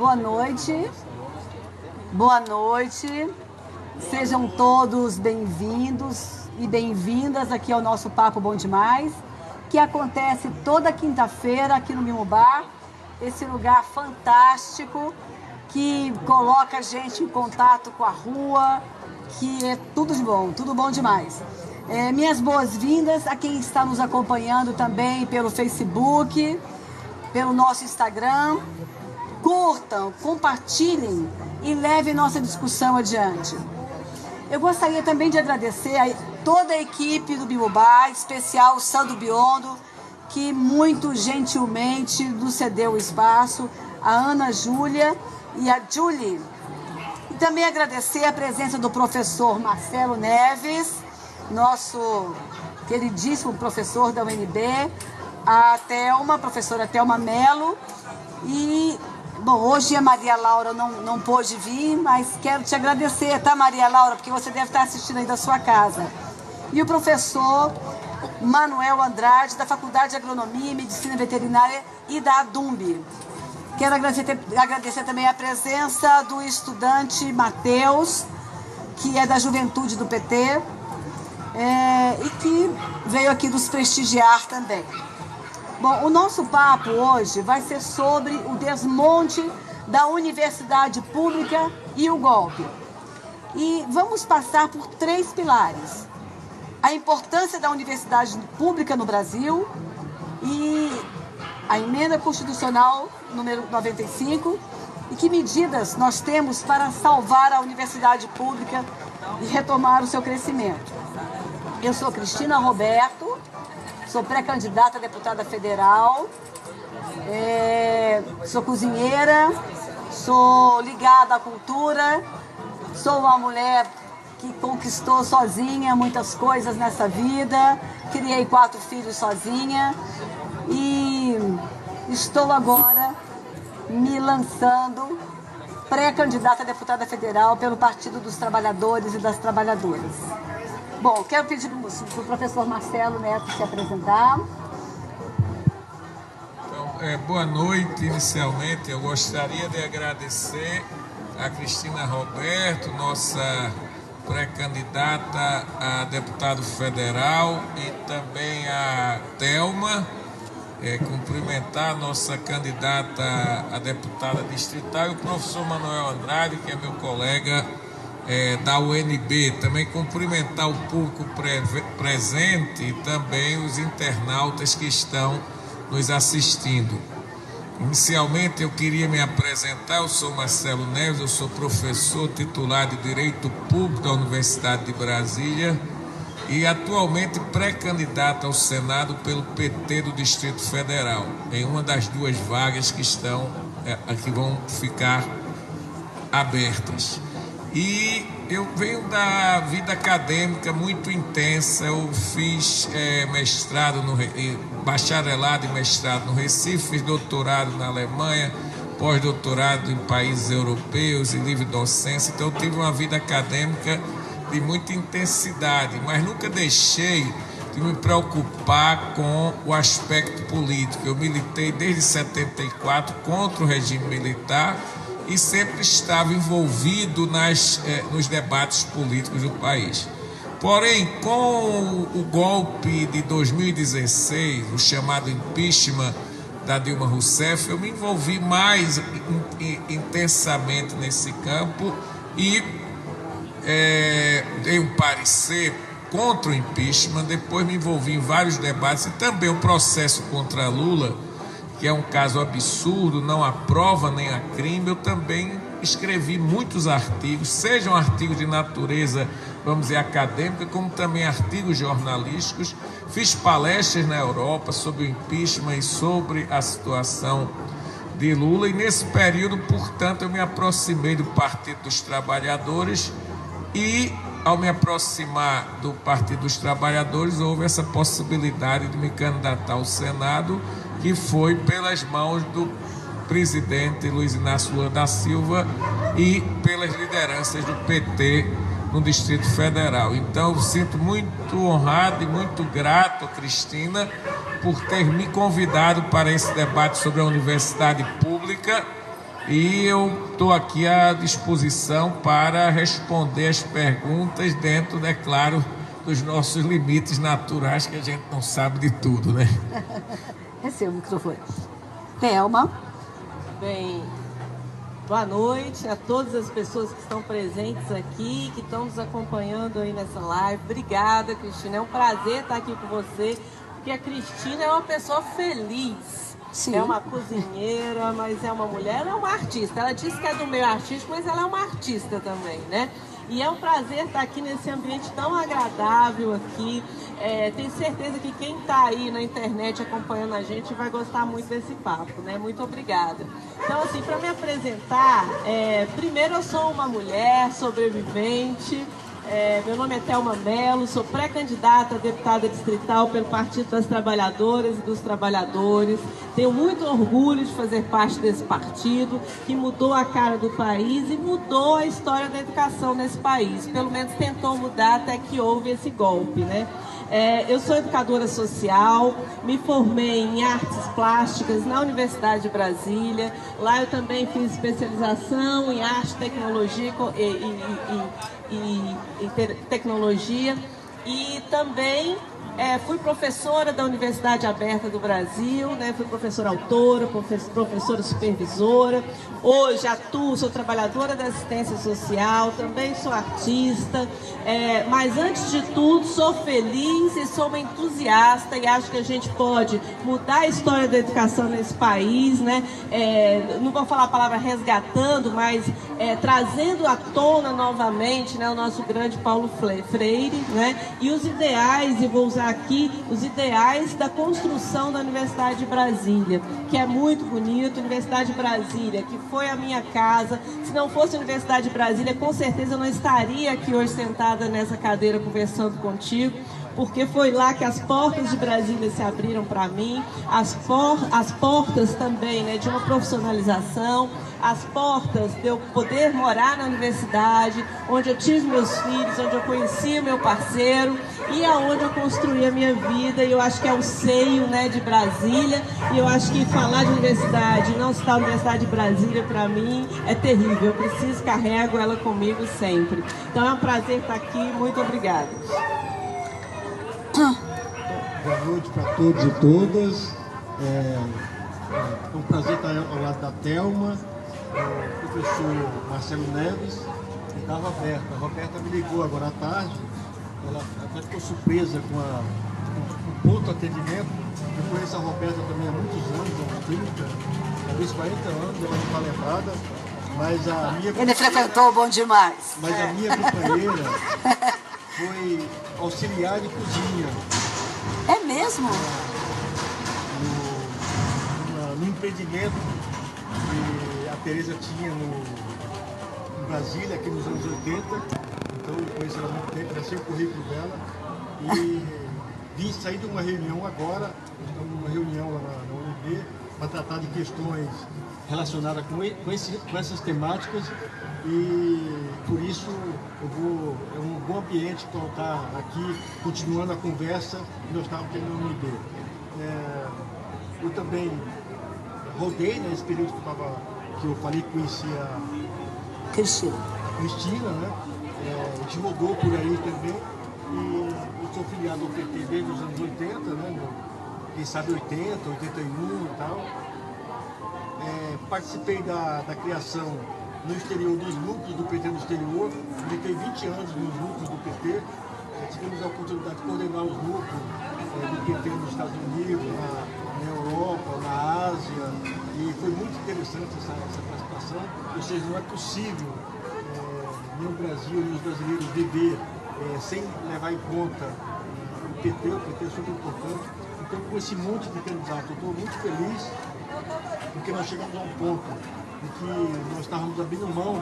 Boa noite. Boa noite. Sejam todos bem-vindos e bem-vindas aqui ao nosso Papo Bom Demais, que acontece toda quinta-feira aqui no Mimo Bar, esse lugar fantástico que coloca a gente em contato com a rua, que é tudo de bom, tudo bom demais. Minhas boas-vindas a quem está nos acompanhando também pelo Facebook, pelo nosso Instagram. Curtam, compartilhem e levem nossa discussão adiante. Eu gostaria também de agradecer a toda a equipe do Mimo Bar, em especial o Sandro Biondo, que muito gentilmente nos cedeu o espaço, a Ana Júlia e a Julie. E também agradecer a presença do professor Marcelo Neves, nosso queridíssimo professor da UNB, a Thelma, professora Thelma Mello. E, bom, hoje a Maria Laura não pôde vir, mas quero te agradecer, tá, Maria Laura? Porque você deve estar assistindo aí da sua casa. E o professor Manuel Andrade, da Faculdade de Agronomia e Medicina Veterinária e da ADUMB. Quero agradecer também a presença do estudante Matheus, que é da Juventude do PT, e que veio aqui nos prestigiar também. Bom, o nosso papo hoje vai ser sobre o desmonte da universidade pública e o golpe. E vamos passar por 3 pilares: a importância da universidade pública no Brasil e a emenda constitucional número 95 e que medidas nós temos para salvar a universidade pública e retomar o seu crescimento. Eu sou Cristina Roberto, sou pré-candidata a deputada federal, sou cozinheira, sou ligada à cultura, sou uma mulher que conquistou sozinha muitas coisas nessa vida, criei 4 filhos sozinha e estou agora me lançando pré-candidata a deputada federal pelo Partido dos Trabalhadores e das Trabalhadoras. Bom, quero pedir para o professor Marcelo Neto se apresentar. Então, boa noite. Inicialmente, eu gostaria de agradecer a Cristina Roberto, nossa pré-candidata a deputado federal, e também a Thelma, cumprimentar a nossa candidata a deputada distrital, e o professor Manuel Andrade, que é meu colega da UNB. Também cumprimentar o público presente e também os internautas que estão nos assistindo. Inicialmente eu queria me apresentar. Eu sou Marcelo Neves, eu sou professor titular de Direito Público da Universidade de Brasília e atualmente pré-candidato ao Senado pelo PT do Distrito Federal, em uma das 2 vagas que que vão ficar abertas. E eu venho da vida acadêmica muito intensa. Eu fiz mestrado, bacharelado e mestrado no Recife, fiz doutorado na Alemanha, pós-doutorado em países europeus e livre docência. Então eu tive uma vida acadêmica de muita intensidade, mas nunca deixei de me preocupar com o aspecto político. Eu militei desde 74 contra o regime militar e sempre estava envolvido nos debates políticos do país. Porém, com o golpe de 2016, o chamado impeachment da Dilma Rousseff, eu me envolvi mais intensamente nesse campo e dei um parecer contra o impeachment. Depois me envolvi em vários debates e também o processo contra Lula, que é um caso absurdo, não há prova nem há crime. Eu também escrevi muitos artigos, sejam artigos de natureza, vamos dizer, acadêmica, como também artigos jornalísticos. Fiz palestras na Europa sobre o impeachment e sobre a situação de Lula, e nesse período, portanto, eu me aproximei do Partido dos Trabalhadores e, ao me aproximar do Partido dos Trabalhadores, houve essa possibilidade de me candidatar ao Senado, que foi pelas mãos do presidente Luiz Inácio Lula da Silva e pelas lideranças do PT no Distrito Federal. Então, eu sinto muito honrado e muito grato, Cristina, por ter me convidado para esse debate sobre a universidade pública e eu estou aqui à disposição para responder as perguntas dentro, é claro, dos nossos limites naturais, que a gente não sabe de tudo, né? Receba o microfone. Thelma. Bem, boa noite a todas as pessoas que estão presentes aqui, que estão nos acompanhando aí nessa live. Obrigada, Cristina. É um prazer estar aqui com você, porque a Cristina é uma pessoa feliz. Sim. É uma cozinheira, mas é uma mulher, é uma artista. Ela disse que é do meio artístico, mas ela é uma artista também, né? E é um prazer estar aqui nesse ambiente tão agradável aqui. Tenho certeza que quem está aí na internet acompanhando a gente vai gostar muito desse papo, né? Muito obrigada. Então, assim, para me apresentar, primeiro eu sou uma mulher sobrevivente. Meu nome é Thelma Mello, sou pré-candidata a deputada distrital pelo Partido das Trabalhadoras e dos Trabalhadores. Tenho muito orgulho de fazer parte desse partido que mudou a cara do país e mudou a história da educação nesse país. Pelo menos tentou mudar até que houve esse golpe, né? Eu sou educadora social, me formei em artes plásticas na Universidade de Brasília. Lá eu também fiz especialização em arte, tecnologia e tecnologia. E também fui professora da Universidade Aberta do Brasil, né? Fui professora autora, professora supervisora. Hoje atuo, sou trabalhadora da assistência social, também sou artista, mas antes de tudo sou feliz e sou uma entusiasta e acho que a gente pode mudar a história da educação nesse país, né? Não vou falar a palavra resgatando, mas trazendo à tona novamente, né, o nosso grande Paulo Freire, né? E os ideais, e vou usar aqui os ideais da construção da Universidade de Brasília, que é muito bonito. Universidade de Brasília, que foi a minha casa. Se não fosse a Universidade de Brasília, com certeza eu não estaria aqui hoje sentada nessa cadeira conversando contigo, porque foi lá que as portas de Brasília se abriram para mim, as portas também, né, de uma profissionalização, as portas de eu poder morar na universidade, onde eu tive meus filhos, onde eu conheci o meu parceiro e aonde eu construí a minha vida. E eu acho que é o seio, né, de Brasília, e eu acho que falar de universidade, não citar a Universidade de Brasília, para mim é terrível. Eu preciso, carrego ela comigo sempre. Então é um prazer estar aqui, muito obrigada. Boa noite para todos e todas. É um prazer estar ao lado da Thelma, o professor Marcelo Neves e da Roberta. A Roberta me ligou agora à tarde, ela até ficou surpresa com o ponto atendimento. Eu conheço a Roberta também há muitos anos, há uns 30, talvez 40 anos, ela não está lembrada, mas a minha... Ele frequentou Bom Demais. Mas a minha companheira foi auxiliar de cozinha. É mesmo? No empreendimento que a Tereza tinha em Brasília, aqui nos anos 80. Então eu conheço ela há muito tempo, já sei o currículo dela. E vim sair de uma reunião agora, estamos numa reunião lá na UNB, para tratar de questões relacionadas com essas temáticas. E por isso é um bom ambiente para estar aqui continuando a conversa que nós estávamos tendo no UNB. Eu também rodei nesse período que eu falei que conhecia a Cristina, né? A gente rodou por aí também, e eu sou filiado ao PT desde os anos 80, né? Quem sabe 80, 81 e tal. Participei da criação no exterior dos núcleos do PT no exterior, militei 20 anos nos núcleos do PT, tivemos a oportunidade de coordenar os núcleos do PT nos Estados Unidos, na Europa, na Ásia, e foi muito interessante essa participação. Ou seja, não é possível nem o Brasil, nem os brasileiros viver sem levar em conta o PT é super importante. Então, com esse monte de candidatos, eu estou muito feliz, porque nós chegamos a um ponto em que nós estávamos abrindo mão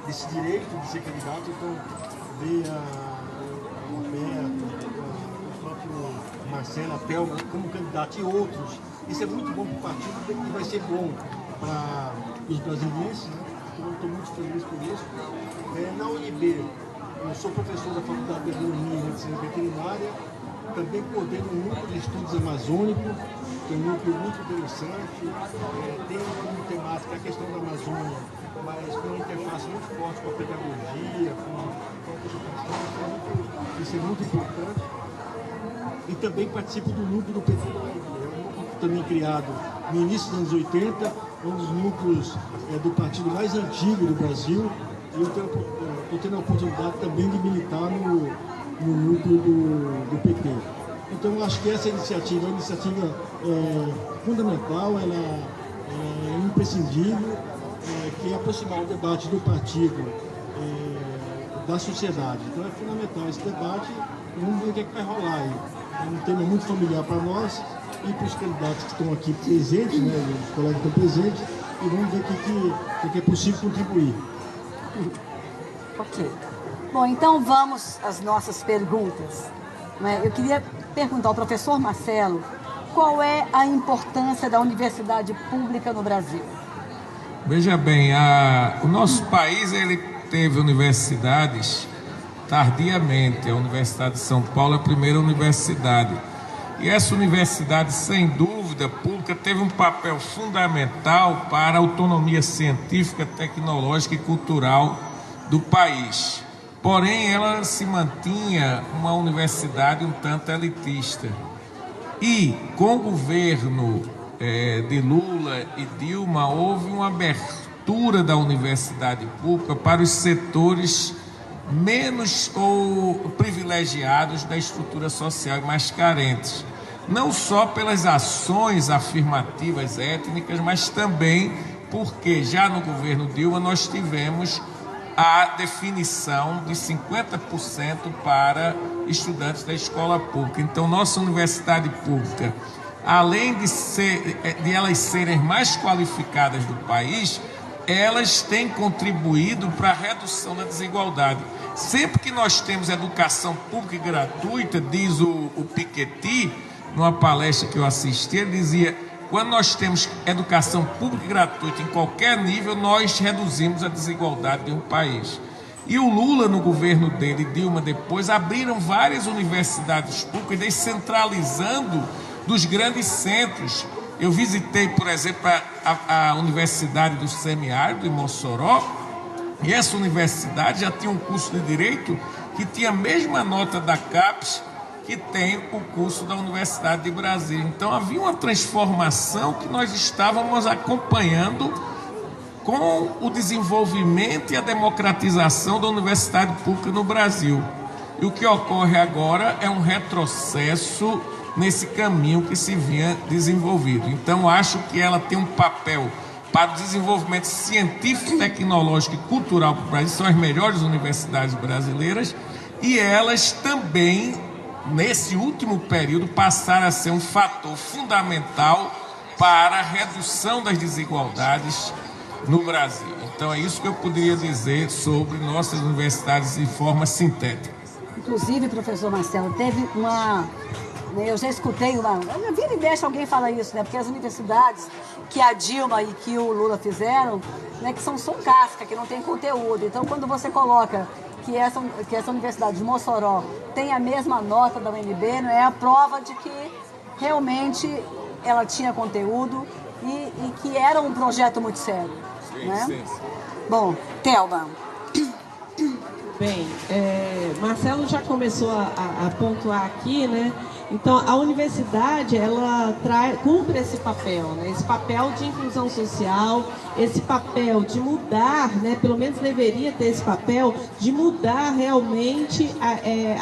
desse direito de ser candidato. Então, ver a Roberto, o próprio Marcelo, a Thelma como candidato e outros, isso é muito bom para o partido e vai ser bom para os brasileiros, né? Então, eu estou muito feliz por isso. Na UNB, eu sou professor da Faculdade de Agronomia e Medicina Veterinária Também coordeno um núcleo de estudos amazônicos, que é um núcleo muito interessante. Tem como temática a questão da Amazônia, mas com uma interface muito forte com a pedagogia, com a educação. Isso é muito importante. E também participo do núcleo do PT. É um núcleo também criado no início dos anos 80, um dos núcleos do partido mais antigo do Brasil. E eu estou tendo a oportunidade também de militar no núcleo do PT. Então, eu acho que essa iniciativa é uma iniciativa fundamental, ela é imprescindível, que é aproximar o debate do partido da sociedade. Então, é fundamental esse debate e vamos ver o que é que vai rolar aí. É um tema muito familiar para nós e para os candidatos que estão aqui presentes, né, os colegas que estão presentes, e vamos ver o que é possível contribuir. Ok. Bom, então vamos às nossas perguntas. Eu queria perguntar ao professor Marcelo qual é a importância da universidade pública no Brasil. Veja bem, o nosso país ele teve universidades tardiamente. A Universidade de São Paulo é a primeira universidade. E essa universidade, sem dúvida, pública, teve um papel fundamental para a autonomia científica, tecnológica e cultural do país. Porém, ela se mantinha uma universidade um tanto elitista. E, com o governo de Lula e Dilma, houve uma abertura da universidade pública para os setores menos ou privilegiados da estrutura social e mais carentes. Não só pelas ações afirmativas étnicas, mas também porque já no governo Dilma nós tivemos a definição de 50% para estudantes da escola pública. Então, nossa universidade pública, além de elas serem mais qualificadas do país, elas têm contribuído para a redução da desigualdade. Sempre que nós temos educação pública e gratuita, diz o Piketty, numa palestra que eu assisti, ele dizia: quando nós temos educação pública e gratuita em qualquer nível, nós reduzimos a desigualdade de um país. E o Lula, no governo dele, Dilma depois, abriram várias universidades públicas, descentralizando dos grandes centros. Eu visitei, por exemplo, a Universidade do Semiárido, em Mossoró, e essa universidade já tinha um curso de Direito que tinha a mesma nota da CAPES que tem o curso da Universidade de Brasília. Então havia uma transformação que nós estávamos acompanhando com o desenvolvimento e a democratização da universidade pública no Brasil. E o que ocorre agora é um retrocesso nesse caminho que se vinha desenvolvido. Então acho que ela tem um papel para o desenvolvimento científico, tecnológico e cultural para o Brasil, são as melhores universidades brasileiras, e elas também, nesse último período, passaram a ser um fator fundamental para a redução das desigualdades no Brasil. Então é isso que eu poderia dizer sobre nossas universidades de forma sintética. Inclusive, professor Marcelo, teve uma... Eu já escutei vira e mexe alguém fala isso, né? Porque as universidades que a Dilma e que o Lula fizeram, né, que são casca, que não tem conteúdo. Então, quando você coloca que essa universidade de Mossoró tem a mesma nota da UNB, não é a prova de que realmente ela tinha conteúdo e que era um projeto muito sério. Sim, né? sim. Bom, Thelma. Bem, Marcelo já começou a pontuar aqui, né? Então, a universidade, ela cumpre esse papel, né? Esse papel de inclusão social, esse papel de mudar, né? Pelo menos deveria ter esse papel de mudar realmente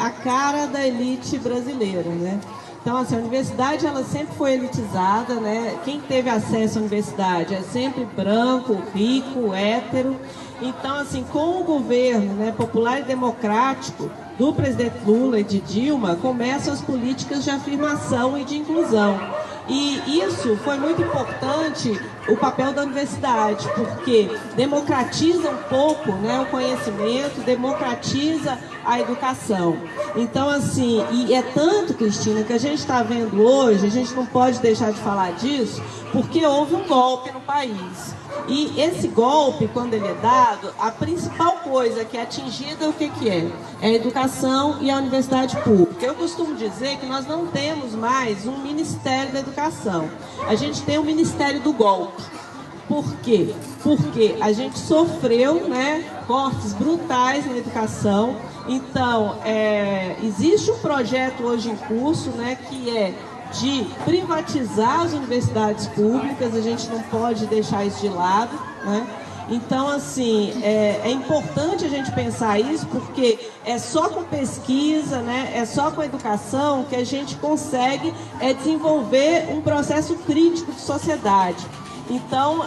a cara da elite brasileira, né? Então, assim, a universidade, ela sempre foi elitizada, né? Quem teve acesso à universidade é sempre branco, rico, hétero. Então, assim, com o governo, né, popular e democrático do presidente Lula e de Dilma, começam as políticas de afirmação e de inclusão. E isso foi muito importante, o papel da universidade, porque democratiza um pouco, né, o conhecimento, democratiza a educação. Então, assim, e é tanto, Cristina, que a gente está vendo hoje, a gente não pode deixar de falar disso, porque houve um golpe no país. E esse golpe, quando ele é dado, a principal coisa que é atingida, o que é? É a educação e a universidade pública. Eu costumo dizer que nós não temos mais um Ministério da Educação. A gente tem o Ministério do Golpe. Por quê? Porque a gente sofreu, né, cortes brutais na educação. Então, existe um projeto hoje em curso, né, que é de privatizar as universidades públicas. A gente não pode deixar isso de lado, né? Então, assim, é importante a gente pensar isso, porque é só com pesquisa, né, é só com educação que a gente consegue desenvolver um processo crítico de sociedade. Então,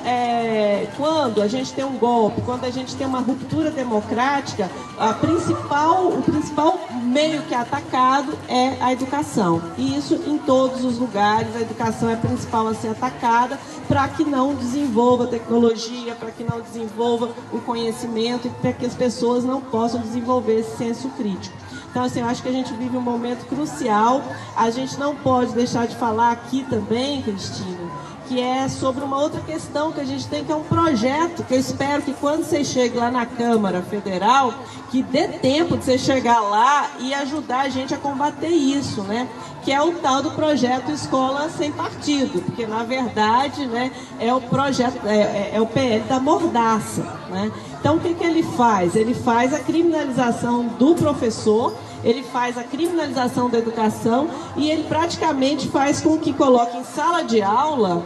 quando a gente tem um golpe, quando a gente tem uma ruptura democrática, o principal meio que é atacado é a educação. E isso em todos os lugares, a educação é a principal a ser atacada para que não desenvolva tecnologia, para que não desenvolva o conhecimento e para que as pessoas não possam desenvolver esse senso crítico. Então, assim, eu acho que a gente vive um momento crucial. A gente não pode deixar de falar aqui também, Cristina, que é sobre uma outra questão que a gente tem, que é um projeto, que eu espero que quando você chegue lá na Câmara Federal, que dê tempo de você chegar lá e ajudar a gente a combater isso, né? Que é o tal do projeto Escola Sem Partido, porque na verdade, né, é o projeto, é o PL da mordaça, né? Então o que ele faz? Ele faz a criminalização do professor, ele faz a criminalização da educação e ele praticamente faz com que coloque em sala de aula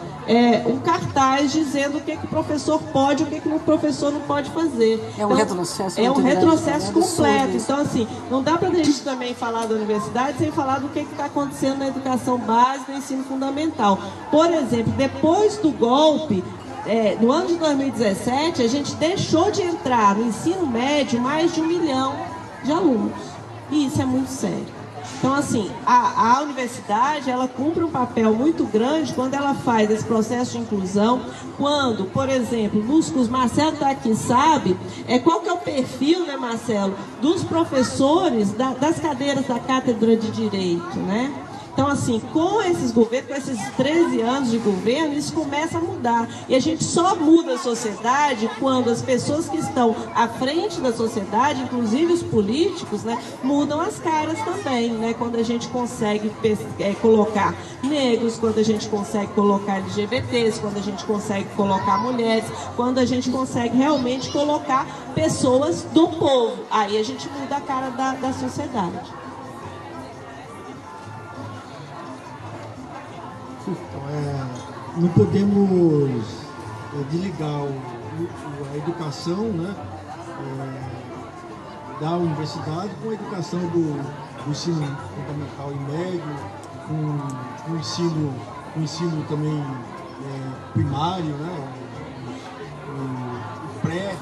um cartaz dizendo o que o professor pode e o que o professor não pode fazer. É um retrocesso. É um retrocesso completo. Isso. Então, assim, não dá para a gente também falar da universidade sem falar do que está acontecendo na educação básica e no ensino fundamental. Por exemplo, depois do golpe, no ano de 2017, a gente deixou de entrar no ensino médio mais de 1 milhão de alunos. E isso é muito sério. Então, assim, a universidade, ela cumpre um papel muito grande quando ela faz esse processo de inclusão, quando, por exemplo, o Marcelo está aqui, sabe, qual que é o perfil, né, Marcelo, dos professores das cadeiras da Cátedra de Direito, né? Então, assim, com esses governos, com esses 13 anos de governo, isso começa a mudar. E a gente só muda a sociedade quando as pessoas que estão à frente da sociedade, inclusive os políticos, né, mudam as caras também, né? Quando a gente consegue colocar negros, quando a gente consegue colocar LGBTs, quando a gente consegue colocar mulheres, quando a gente consegue realmente colocar pessoas do povo. Aí a gente muda a cara da sociedade. Não podemos desligar a educação, né, da universidade com a educação do ensino fundamental e médio, com o ensino também primário, né, o pré,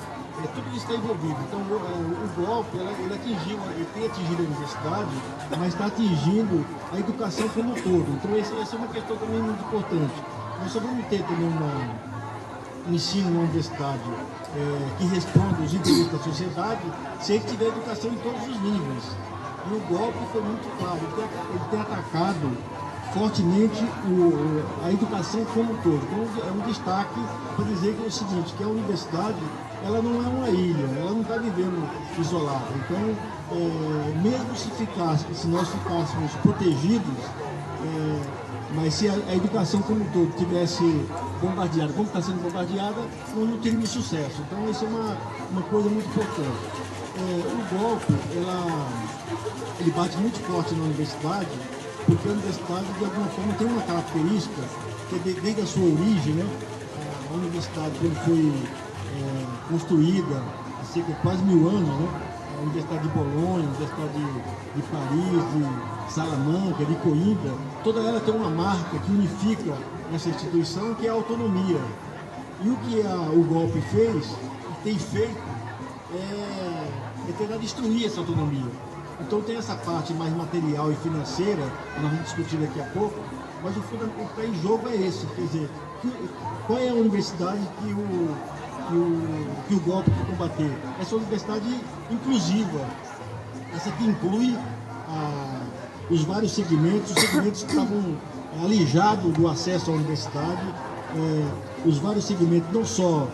tudo isso está envolvido. Então o golpe ele tem atingido a universidade, mas está atingindo a educação como um todo. Então essa é uma questão também muito importante. Nós só vamos ter também um ensino na universidade que responda aos interesses da sociedade se ele tiver educação em todos os níveis. E o golpe foi muito claro, ele tem atacado fortemente a educação como um todo. Então é um destaque para dizer que é o seguinte, que a universidade ela não é uma ilha, ela não está vivendo isolada. Então, mesmo se nós ficássemos protegidos, mas se a educação como um todo tivesse bombardeada, como está sendo bombardeada, nós não teríamos sucesso. Então, isso é uma coisa muito importante. O golpe, ele bate muito forte na universidade, porque a universidade, de alguma forma, tem uma característica, que é desde a sua origem, né? A universidade, quando foi construída há cerca de quase 1000 anos, né? A Universidade de Bolonha, a Universidade de Paris, de Salamanca, de Coimbra, toda ela tem uma marca que unifica essa instituição, que é a autonomia. E o que o golpe fez, e tem feito, é tentar destruir essa autonomia. Então tem essa parte mais material e financeira, que nós vamos discutir daqui a pouco, mas o que está em jogo é esse, quer dizer, qual é a universidade que o golpe quer combater? Essa universidade inclusiva, essa que inclui os vários segmentos, os segmentos que estavam alijados do acesso à universidade, os vários segmentos, não só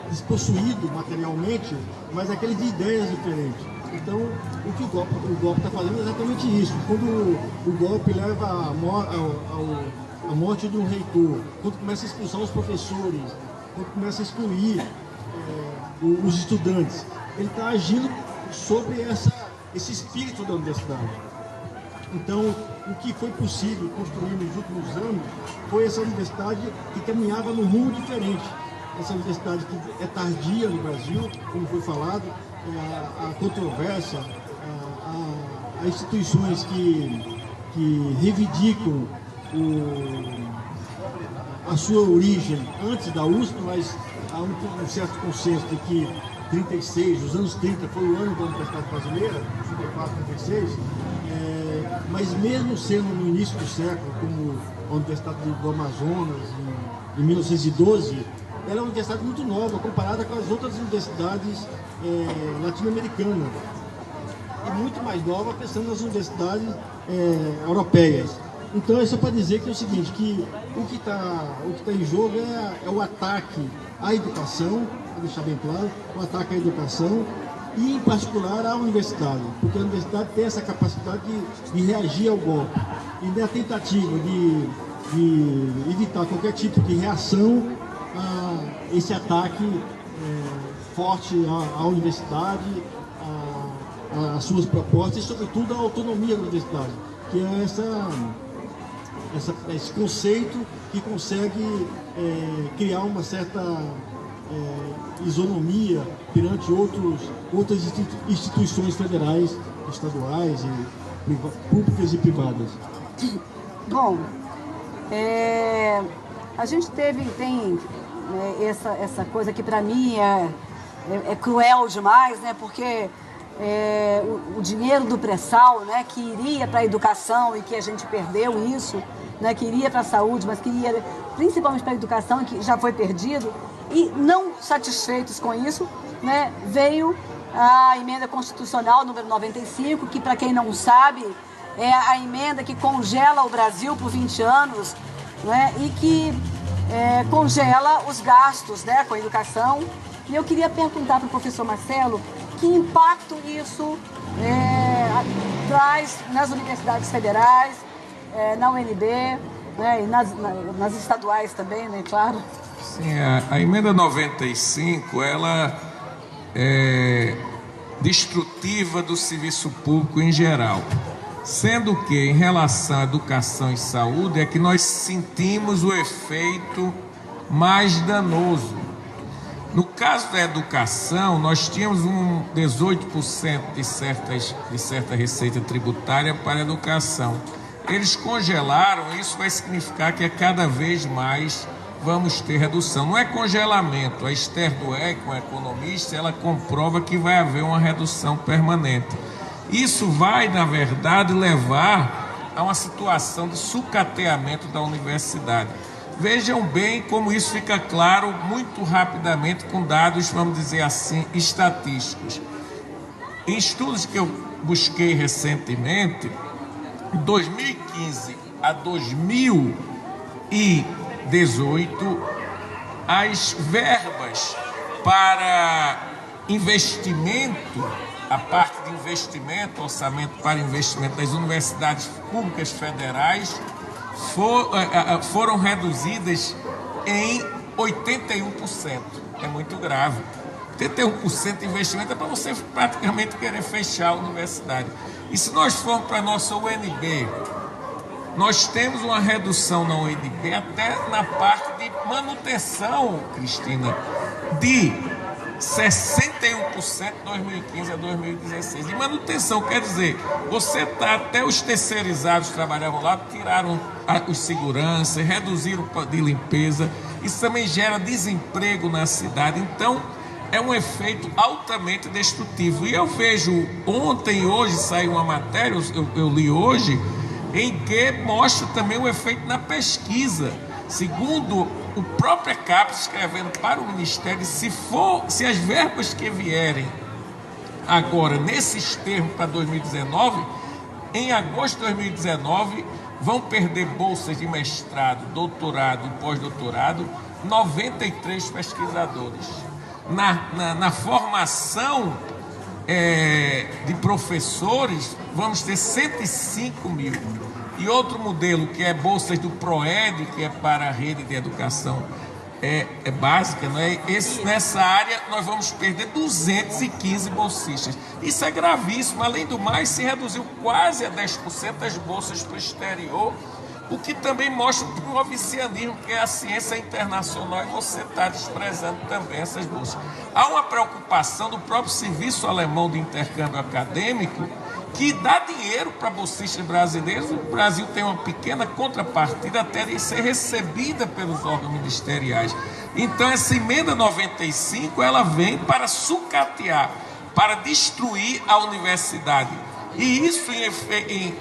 despossuído materialmente, mas aquele de ideias diferentes. Então, o que o golpe está fazendo é exatamente isso. Quando o golpe leva à morte de um reitor, quando começa a expulsar os professores, quando começa a excluir os estudantes, ele está agindo sobre esse espírito da universidade. Então, o que foi possível construir nos últimos anos foi essa universidade que caminhava num rumo diferente. Essa universidade que é tardia no Brasil, como foi falado, a controvérsia, a instituições que reivindicam a sua origem antes da USP, mas há um certo consenso de que 36, os anos 30 foi o ano da Universidade Brasileira, 54, 36, mas mesmo sendo no início do século, como a Universidade do Amazonas, em 1912, ela é uma universidade muito nova, comparada com as outras universidades latino-americanas, e muito mais nova pensando nas universidades europeias. Então é só para dizer que é o seguinte, que o que está em jogo é o ataque à educação, para deixar bem claro, o ataque à educação e em particular à universidade, porque a universidade tem essa capacidade de reagir ao golpe e na tentativa de evitar qualquer tipo de reação a esse ataque forte à universidade, às suas propostas e sobretudo à autonomia da universidade, que é esse conceito que consegue criar uma certa isonomia perante outras instituições federais, estaduais, públicas e privadas. Bom, a gente tem essa coisa que para mim é cruel demais, né? Porque o dinheiro do pré-sal, né, que iria para a educação e que a gente perdeu isso, né, que iria para a saúde, mas que iria principalmente para a educação, que já foi perdido, e não satisfeitos com isso, né, veio a emenda constitucional número 95, que para quem não sabe é a emenda que congela o Brasil por 20 anos, né, e que congela os gastos, né, com a educação. E eu queria perguntar para o professor Marcelo que impacto isso traz nas universidades federais, na UNB, né, e nas estaduais também, né, claro. Sim, a emenda 95, ela é destrutiva do serviço público em geral. Sendo que, em relação à educação e saúde, é que nós sentimos o efeito mais danoso. No caso da educação, nós tínhamos um 18% de certa receita tributária para a educação. Eles congelaram, isso vai significar que cada vez mais vamos ter redução. Não é congelamento, a Esther Dweck, uma economista, ela comprova que vai haver uma redução permanente. Isso vai, na verdade, levar a uma situação de sucateamento da universidade. Vejam bem como isso fica claro muito rapidamente com dados, vamos dizer assim, estatísticos. Em estudos que eu busquei recentemente, de 2015 a 2018, as verbas para investimento, a parte de investimento, orçamento para investimento das universidades públicas federais, foram reduzidas em 81%. É muito grave. 81% de investimento é para você praticamente querer fechar a universidade. E se nós formos para a nossa UNB, nós temos uma redução na UNB até na parte de manutenção, Cristina, de 61% de 2015 a 2016. De manutenção, quer dizer, você está até os terceirizados que trabalhavam lá, tiraram os seguranças, reduziram de limpeza. Isso também gera desemprego na cidade. Então, é um efeito altamente destrutivo. E eu vejo, ontem e hoje saiu uma matéria, eu li hoje, em que mostra também o efeito na pesquisa. Segundo o próprio ECAPES escrevendo para o Ministério, se as verbas que vierem agora nesses termos para 2019, em agosto de 2019, vão perder bolsas de mestrado, doutorado e pós-doutorado 93 pesquisadores. Na formação de professores, vamos ter 105 mil. E outro modelo, que é bolsas do PROED, que é para a rede de educação básica, não é? Nessa área nós vamos perder 215 bolsistas. Isso é gravíssimo. Além do mais, se reduziu quase a 10% as bolsas para o exterior, o que também mostra o provincianismo, que é a ciência internacional, e você está desprezando também essas bolsas. Há uma preocupação do próprio Serviço Alemão de Intercâmbio Acadêmico, que dá dinheiro para bolsistas brasileiros. O Brasil tem uma pequena contrapartida até de ser recebida pelos órgãos ministeriais. Então, essa emenda 95, ela vem para sucatear, para destruir a universidade. E isso,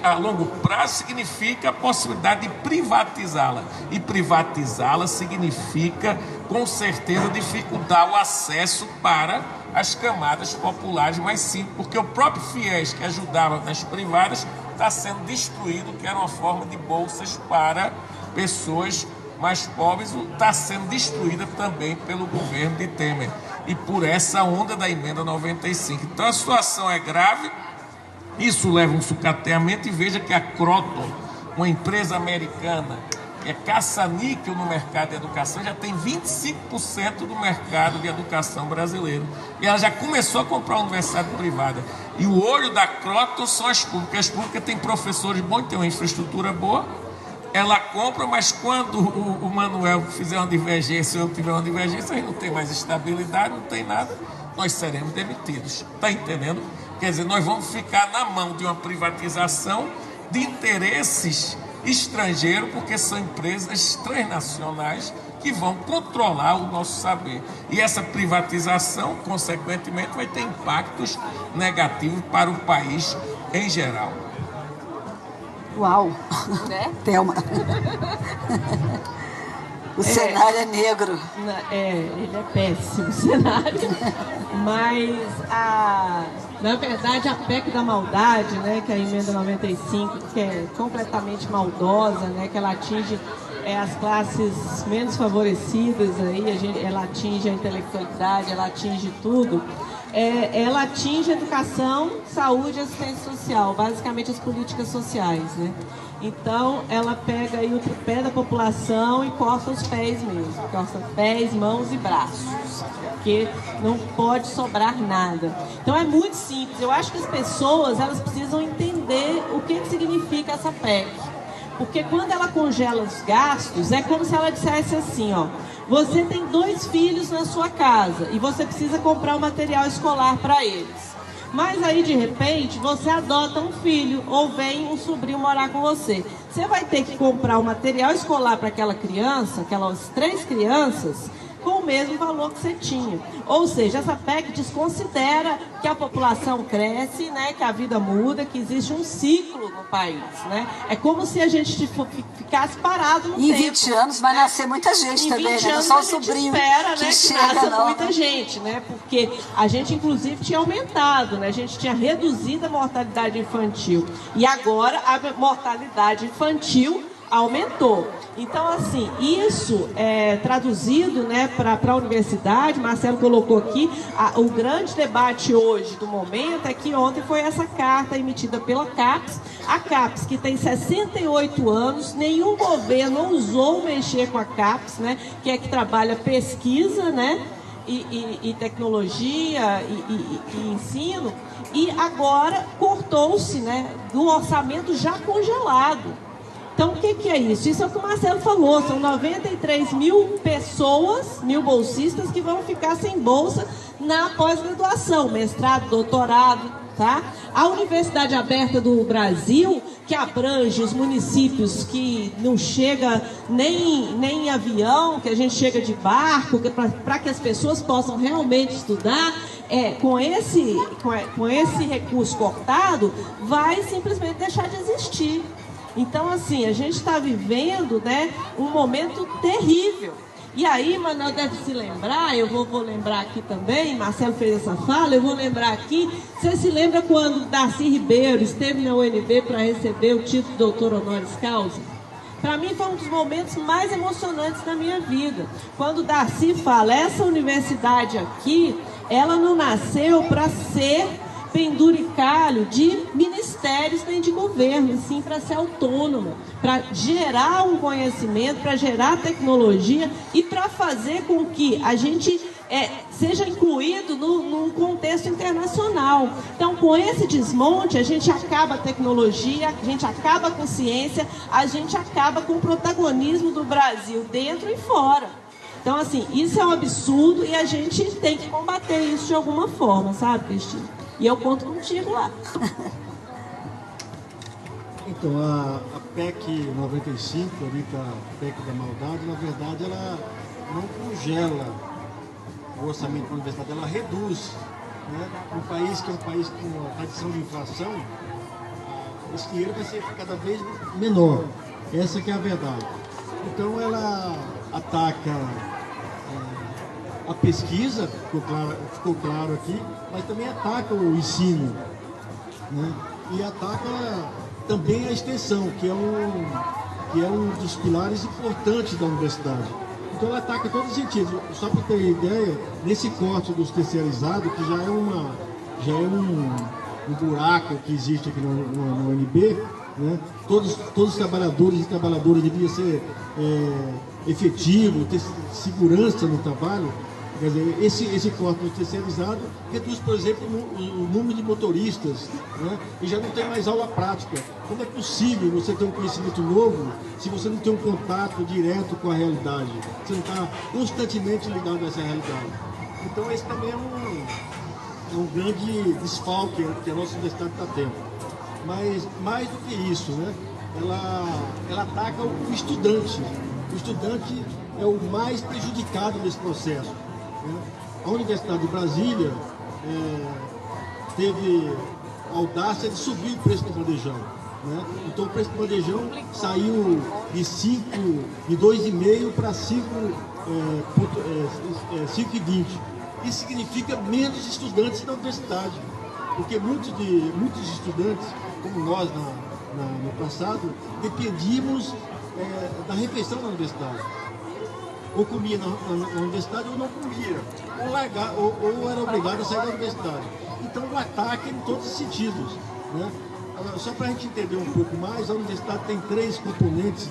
a longo prazo, significa a possibilidade de privatizá-la. E privatizá-la significa, com certeza, dificultar o acesso para as camadas populares mais simples, porque o próprio FIES, que ajudava nas privadas, está sendo destruído, que era uma forma de bolsas para pessoas mais pobres, está sendo destruída também pelo governo de Temer, e por essa onda da emenda 95. Então a situação é grave, isso leva a um sucateamento, e veja que a Croton, uma empresa americana, que é caça-níquel no mercado de educação, já tem 25% do mercado de educação brasileiro. E ela já começou a comprar a universidade privada. E o olho da Croton são as públicas. As públicas têm professores bons, têm uma infraestrutura boa. Ela compra, mas quando o Manuel fizer uma divergência, ou eu tiver uma divergência, aí não tem mais estabilidade, não tem nada, nós seremos demitidos. Está entendendo? Quer dizer, nós vamos ficar na mão de uma privatização de interesses estrangeiros, porque são empresas transnacionais que vão controlar o nosso saber. E essa privatização, consequentemente, vai ter impactos negativos para o país em geral. Uau! Né? Thelma. O cenário é negro. Ele é péssimo, o cenário. Mas, na verdade, a PEC da maldade, né, que é a emenda 95, que é completamente maldosa, né, que ela atinge as classes menos favorecidas, aí, ela atinge a intelectualidade, ela atinge tudo. Ela atinge a educação, saúde e assistência social, basicamente as políticas sociais, né? Então, ela pega aí o tripé da população e corta os pés mesmo. Corta pés, mãos e braços, porque não pode sobrar nada. Então, é muito simples. Eu acho que as pessoas, elas precisam entender o que significa essa PEC. Porque quando ela congela os gastos, é como se ela dissesse assim, ó: você tem 2 filhos na sua casa e você precisa comprar o material escolar para eles. Mas aí, de repente, você adota um filho ou vem um sobrinho morar com você. Você vai ter que comprar o material escolar para aquela criança, aquelas 3 crianças, com o mesmo valor que você tinha. Ou seja, essa PEC desconsidera que a população cresce, né, que a vida muda, que existe um ciclo no país, né? É como se a gente ficasse parado no tempo. Em 20 anos vai nascer muita gente também, né? Não só o sobrinho espera, que né, chega, que nasça não. muita gente, né? Porque a gente, inclusive, tinha aumentado, né? A gente tinha reduzido a mortalidade infantil. E agora a mortalidade infantil aumentou. Então, assim, isso é traduzido, né, para a universidade. Marcelo colocou aqui, o grande debate hoje do momento é que ontem foi essa carta emitida pela CAPES. A CAPES, que tem 68 anos, nenhum governo ousou mexer com a CAPES, né, que é que trabalha pesquisa, né, e tecnologia e ensino, e agora cortou-se, né, do orçamento já congelado. Então, o que é isso? Isso é o que o Marcelo falou, são 93 mil pessoas, 1000 bolsistas que vão ficar sem bolsa na pós-graduação, mestrado, doutorado, tá? A Universidade Aberta do Brasil, que abrange os municípios que não chega nem em avião, que a gente chega de barco, para que as pessoas possam realmente estudar, com esse recurso cortado, vai simplesmente deixar de existir. Então, assim, a gente está vivendo, né, um momento terrível. E aí, Manuel deve se lembrar, eu vou lembrar aqui também, Marcelo fez essa fala, eu vou lembrar aqui. Você se lembra quando Darcy Ribeiro esteve na UNB para receber o título de doutor honoris causa? Para mim foi um dos momentos mais emocionantes da minha vida. Quando o Darcy fala, essa universidade aqui, ela não nasceu para ser penduricalho de ministérios nem de governo, sim para ser autônoma, para gerar um conhecimento, para gerar tecnologia e para fazer com que a gente seja incluído num contexto internacional. Então, com esse desmonte, a gente acaba a tecnologia, a gente acaba com ciência, a gente acaba com o protagonismo do Brasil dentro e fora. Então, assim, isso é um absurdo e a gente tem que combater isso de alguma forma, sabe, Cristina? E eu conto contigo lá. Então, a PEC 95, a PEC da maldade, na verdade, ela não congela o orçamento da universidade, ela reduz. Né? Um país que é um país com uma tradição de inflação, esse dinheiro vai ser cada vez menor. Essa que é a verdade. Então, ela ataca a pesquisa, ficou claro aqui, mas também ataca o ensino, né? E ataca também a extensão, que é um dos pilares importantes da universidade. Então ela ataca todos os sentidos. Só para ter ideia, nesse corte dos terceirizados, que já é um buraco que existe aqui no UNB, né? Todos os trabalhadores e trabalhadoras deviam ser efetivos, ter segurança no trabalho. Quer dizer, esse corte do terceirizado reduz, por exemplo, o número de motoristas, né? E já não tem mais aula prática. Como é possível você ter um conhecimento novo se você não tem um contato direto com a realidade? Você não está constantemente ligado a essa realidade. Então esse também é um grande desfalque que a nossa universidade está tendo. Mas mais do que isso, né? Ela ataca o estudante. O estudante é o mais prejudicado nesse processo. A Universidade de Brasília teve a audácia de subir o preço do bandejão, né? Então o preço do bandejão saiu de 2,5 para 5,20. Isso significa menos estudantes na universidade, porque muitos estudantes, como nós no passado, dependíamos da refeição na universidade. Ou comia na universidade ou não comia, ou era obrigado a sair da universidade. Então o ataque em todos os sentidos, né? Agora, só para a gente entender um pouco mais, a universidade tem 3 componentes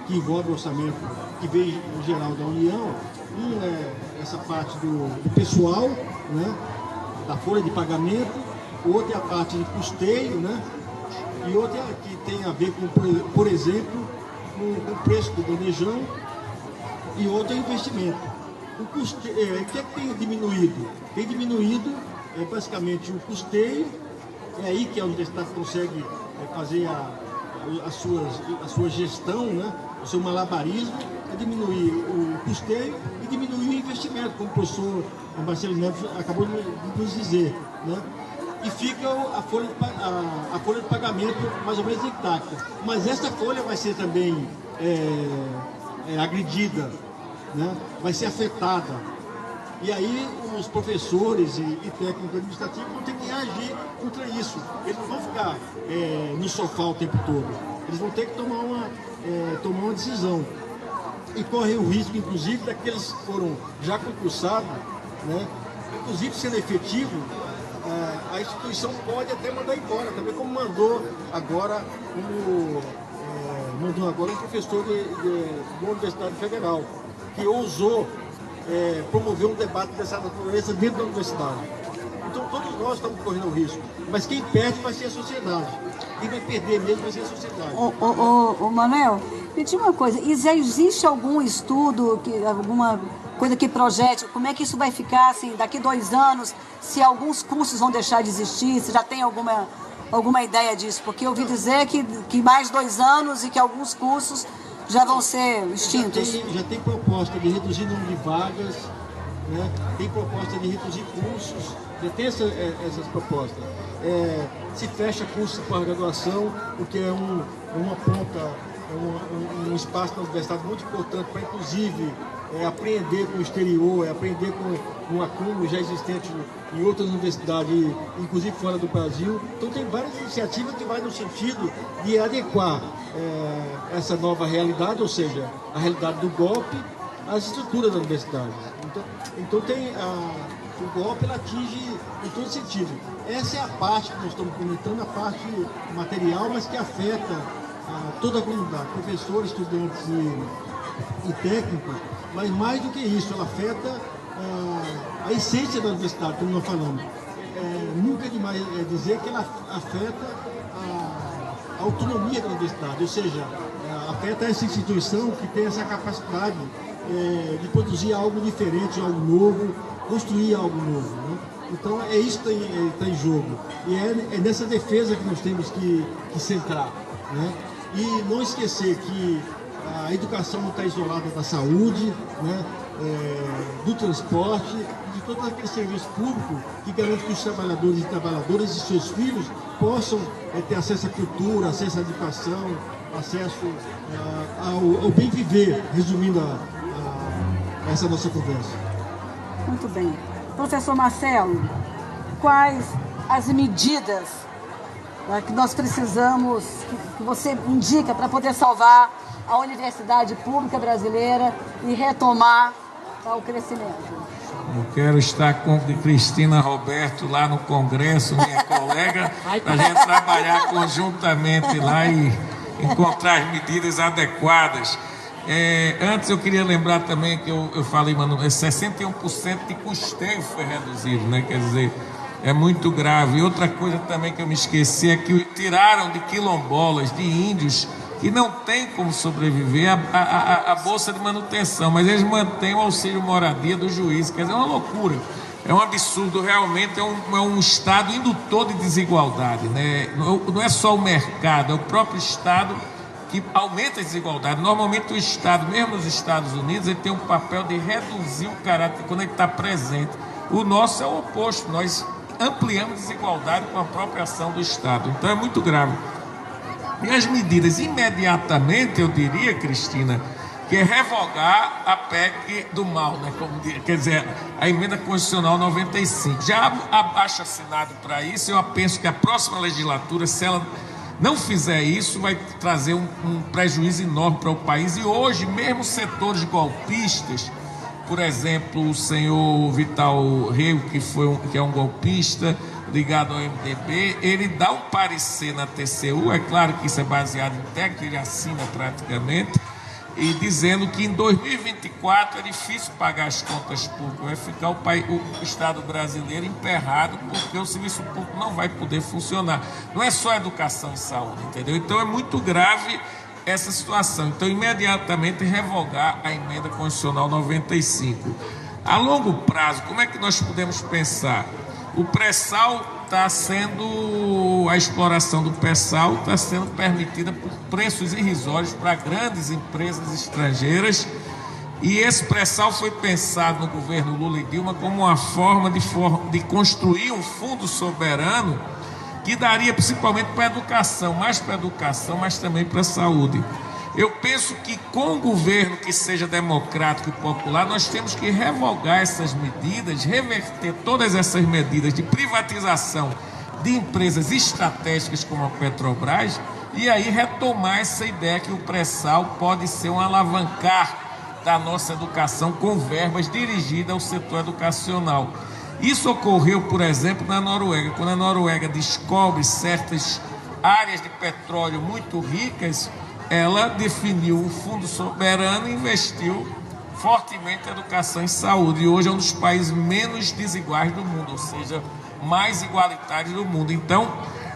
que envolvem o orçamento, que vem em geral da União. Um é essa parte do pessoal, né? Da folha de pagamento, outro é a parte de custeio, né? E outra é que tem a ver com, por exemplo, com o preço do bandejão, e outro é investimento. O custeio, o que é que tem diminuído? Tem diminuído basicamente o custeio, é aí que a universidade consegue fazer a sua gestão, né? O seu malabarismo, é diminuir o custeio e diminuir o investimento, como o professor Marcelo Neves acabou de nos dizer, né? E fica a folha de pagamento mais ou menos intacta. Mas essa folha vai ser também agredida, né? Vai ser afetada. E aí os professores e técnicos administrativos vão ter que agir contra isso. Eles não vão ficar no sofá o tempo todo. Eles vão ter que tomar uma decisão. E corre o risco, inclusive, daqueles que foram já concursados, né? Inclusive sendo efetivo, a instituição pode até mandar embora, também como mandou agora um professor da Universidade Federal, que ousou promover um debate dessa natureza dentro da universidade. Então todos nós estamos correndo o risco, mas quem perde vai ser a sociedade. Quem vai perder mesmo vai ser a sociedade. Manuel, me diga uma coisa, já existe algum estudo, alguma coisa que projete, como é que isso vai ficar assim, daqui 2 anos, se alguns cursos vão deixar de existir, se já tem alguma ideia disso? Porque eu ouvi dizer que mais 2 anos e que alguns cursos já vão ser extintos. Já tem proposta de reduzir o número de vagas, né? Tem proposta de reduzir cursos, já tem essas propostas. Se fecha curso de pós-graduação, o que é uma ponta, um espaço na universidade muito importante para, inclusive, é aprender com o exterior, é aprender com um acúmulo já existente em outras universidades, inclusive fora do Brasil. Então tem várias iniciativas que vão no sentido de adequar essa nova realidade, ou seja, a realidade do golpe, às estruturas da universidade. Então o golpe ela atinge em todo sentido. Essa é a parte que nós estamos comentando, a parte material, mas que afeta toda a comunidade, professores, estudantes e técnicos, mas mais do que isso, ela afeta a essência da universidade, como nós falamos. Nunca é demais dizer que ela afeta a autonomia da universidade, ou seja, afeta essa instituição que tem essa capacidade de produzir algo diferente, algo novo, construir algo novo, né? Então é isso que está em jogo, e é nessa defesa que nós temos que centrar, né? E não esquecer que a educação não está isolada da saúde, né? Do transporte, de todo aquele serviço público que garante que os trabalhadores e trabalhadoras e seus filhos possam ter acesso à cultura, acesso à educação, acesso ao bem viver, resumindo essa nossa conversa. Muito bem. Professor Marcelo, quais as medidas que nós precisamos, que você indica para poder salvar a universidade pública brasileira e retomar o crescimento? Eu quero estar com Cristina Roberto lá no Congresso, minha colega, para a gente trabalhar conjuntamente lá e encontrar as medidas adequadas. Antes eu queria lembrar também que eu falei, mano, 61% de custeio foi reduzido, né? Quer dizer, é muito grave. E outra coisa também que eu me esqueci é que tiraram de quilombolas, de índios, que não tem como sobreviver a bolsa de manutenção, mas eles mantêm o auxílio moradia do juiz. Quer dizer, é uma loucura, é um absurdo, realmente é um Estado indutor de desigualdade, né? Não é só o mercado, é o próprio Estado que aumenta a desigualdade. Normalmente o Estado, mesmo nos Estados Unidos, ele tem um papel de reduzir o caráter quando ele está presente. O nosso é o oposto, nós ampliamos a desigualdade com a própria ação do Estado. Então é muito grave. E as medidas, imediatamente, eu diria, Cristina, que é revogar a PEC do mal, né? Quer dizer, a emenda constitucional 95. Já abaixo assinado para isso, eu penso que a próxima legislatura, se ela não fizer isso, vai trazer um prejuízo enorme para o país. E hoje, mesmo setores golpistas, por exemplo, o senhor Vital Rego, que é um golpista ligado ao MDB, ele dá um parecer na TCU, é claro que isso é baseado em técnica, ele assina praticamente, e dizendo que em 2024 é difícil pagar as contas públicas, vai ficar o Estado brasileiro emperrado, porque o serviço público não vai poder funcionar. Não é só educação e saúde, entendeu? Então é muito grave essa situação. Então, imediatamente revogar a emenda constitucional 95. A longo prazo, como é que nós podemos pensar? O pré-sal está sendo, a exploração do pré-sal está sendo permitida por preços irrisórios para grandes empresas estrangeiras, e esse pré-sal foi pensado no governo Lula e Dilma como uma forma de construir um fundo soberano que daria principalmente para a educação, mais para a educação, mas também para a saúde. Eu penso que com um governo que seja democrático e popular, nós temos que revogar essas medidas, reverter todas essas medidas de privatização de empresas estratégicas como a Petrobras, e aí retomar essa ideia que o pré-sal pode ser um alavancar da nossa educação com verbas dirigidas ao setor educacional. Isso ocorreu, por exemplo, na Noruega. Quando a Noruega descobre certas áreas de petróleo muito ricas, ela definiu um fundo soberano e investiu fortemente em educação e saúde. E hoje é um dos países menos desiguais do mundo, ou seja, mais igualitários do mundo. Então,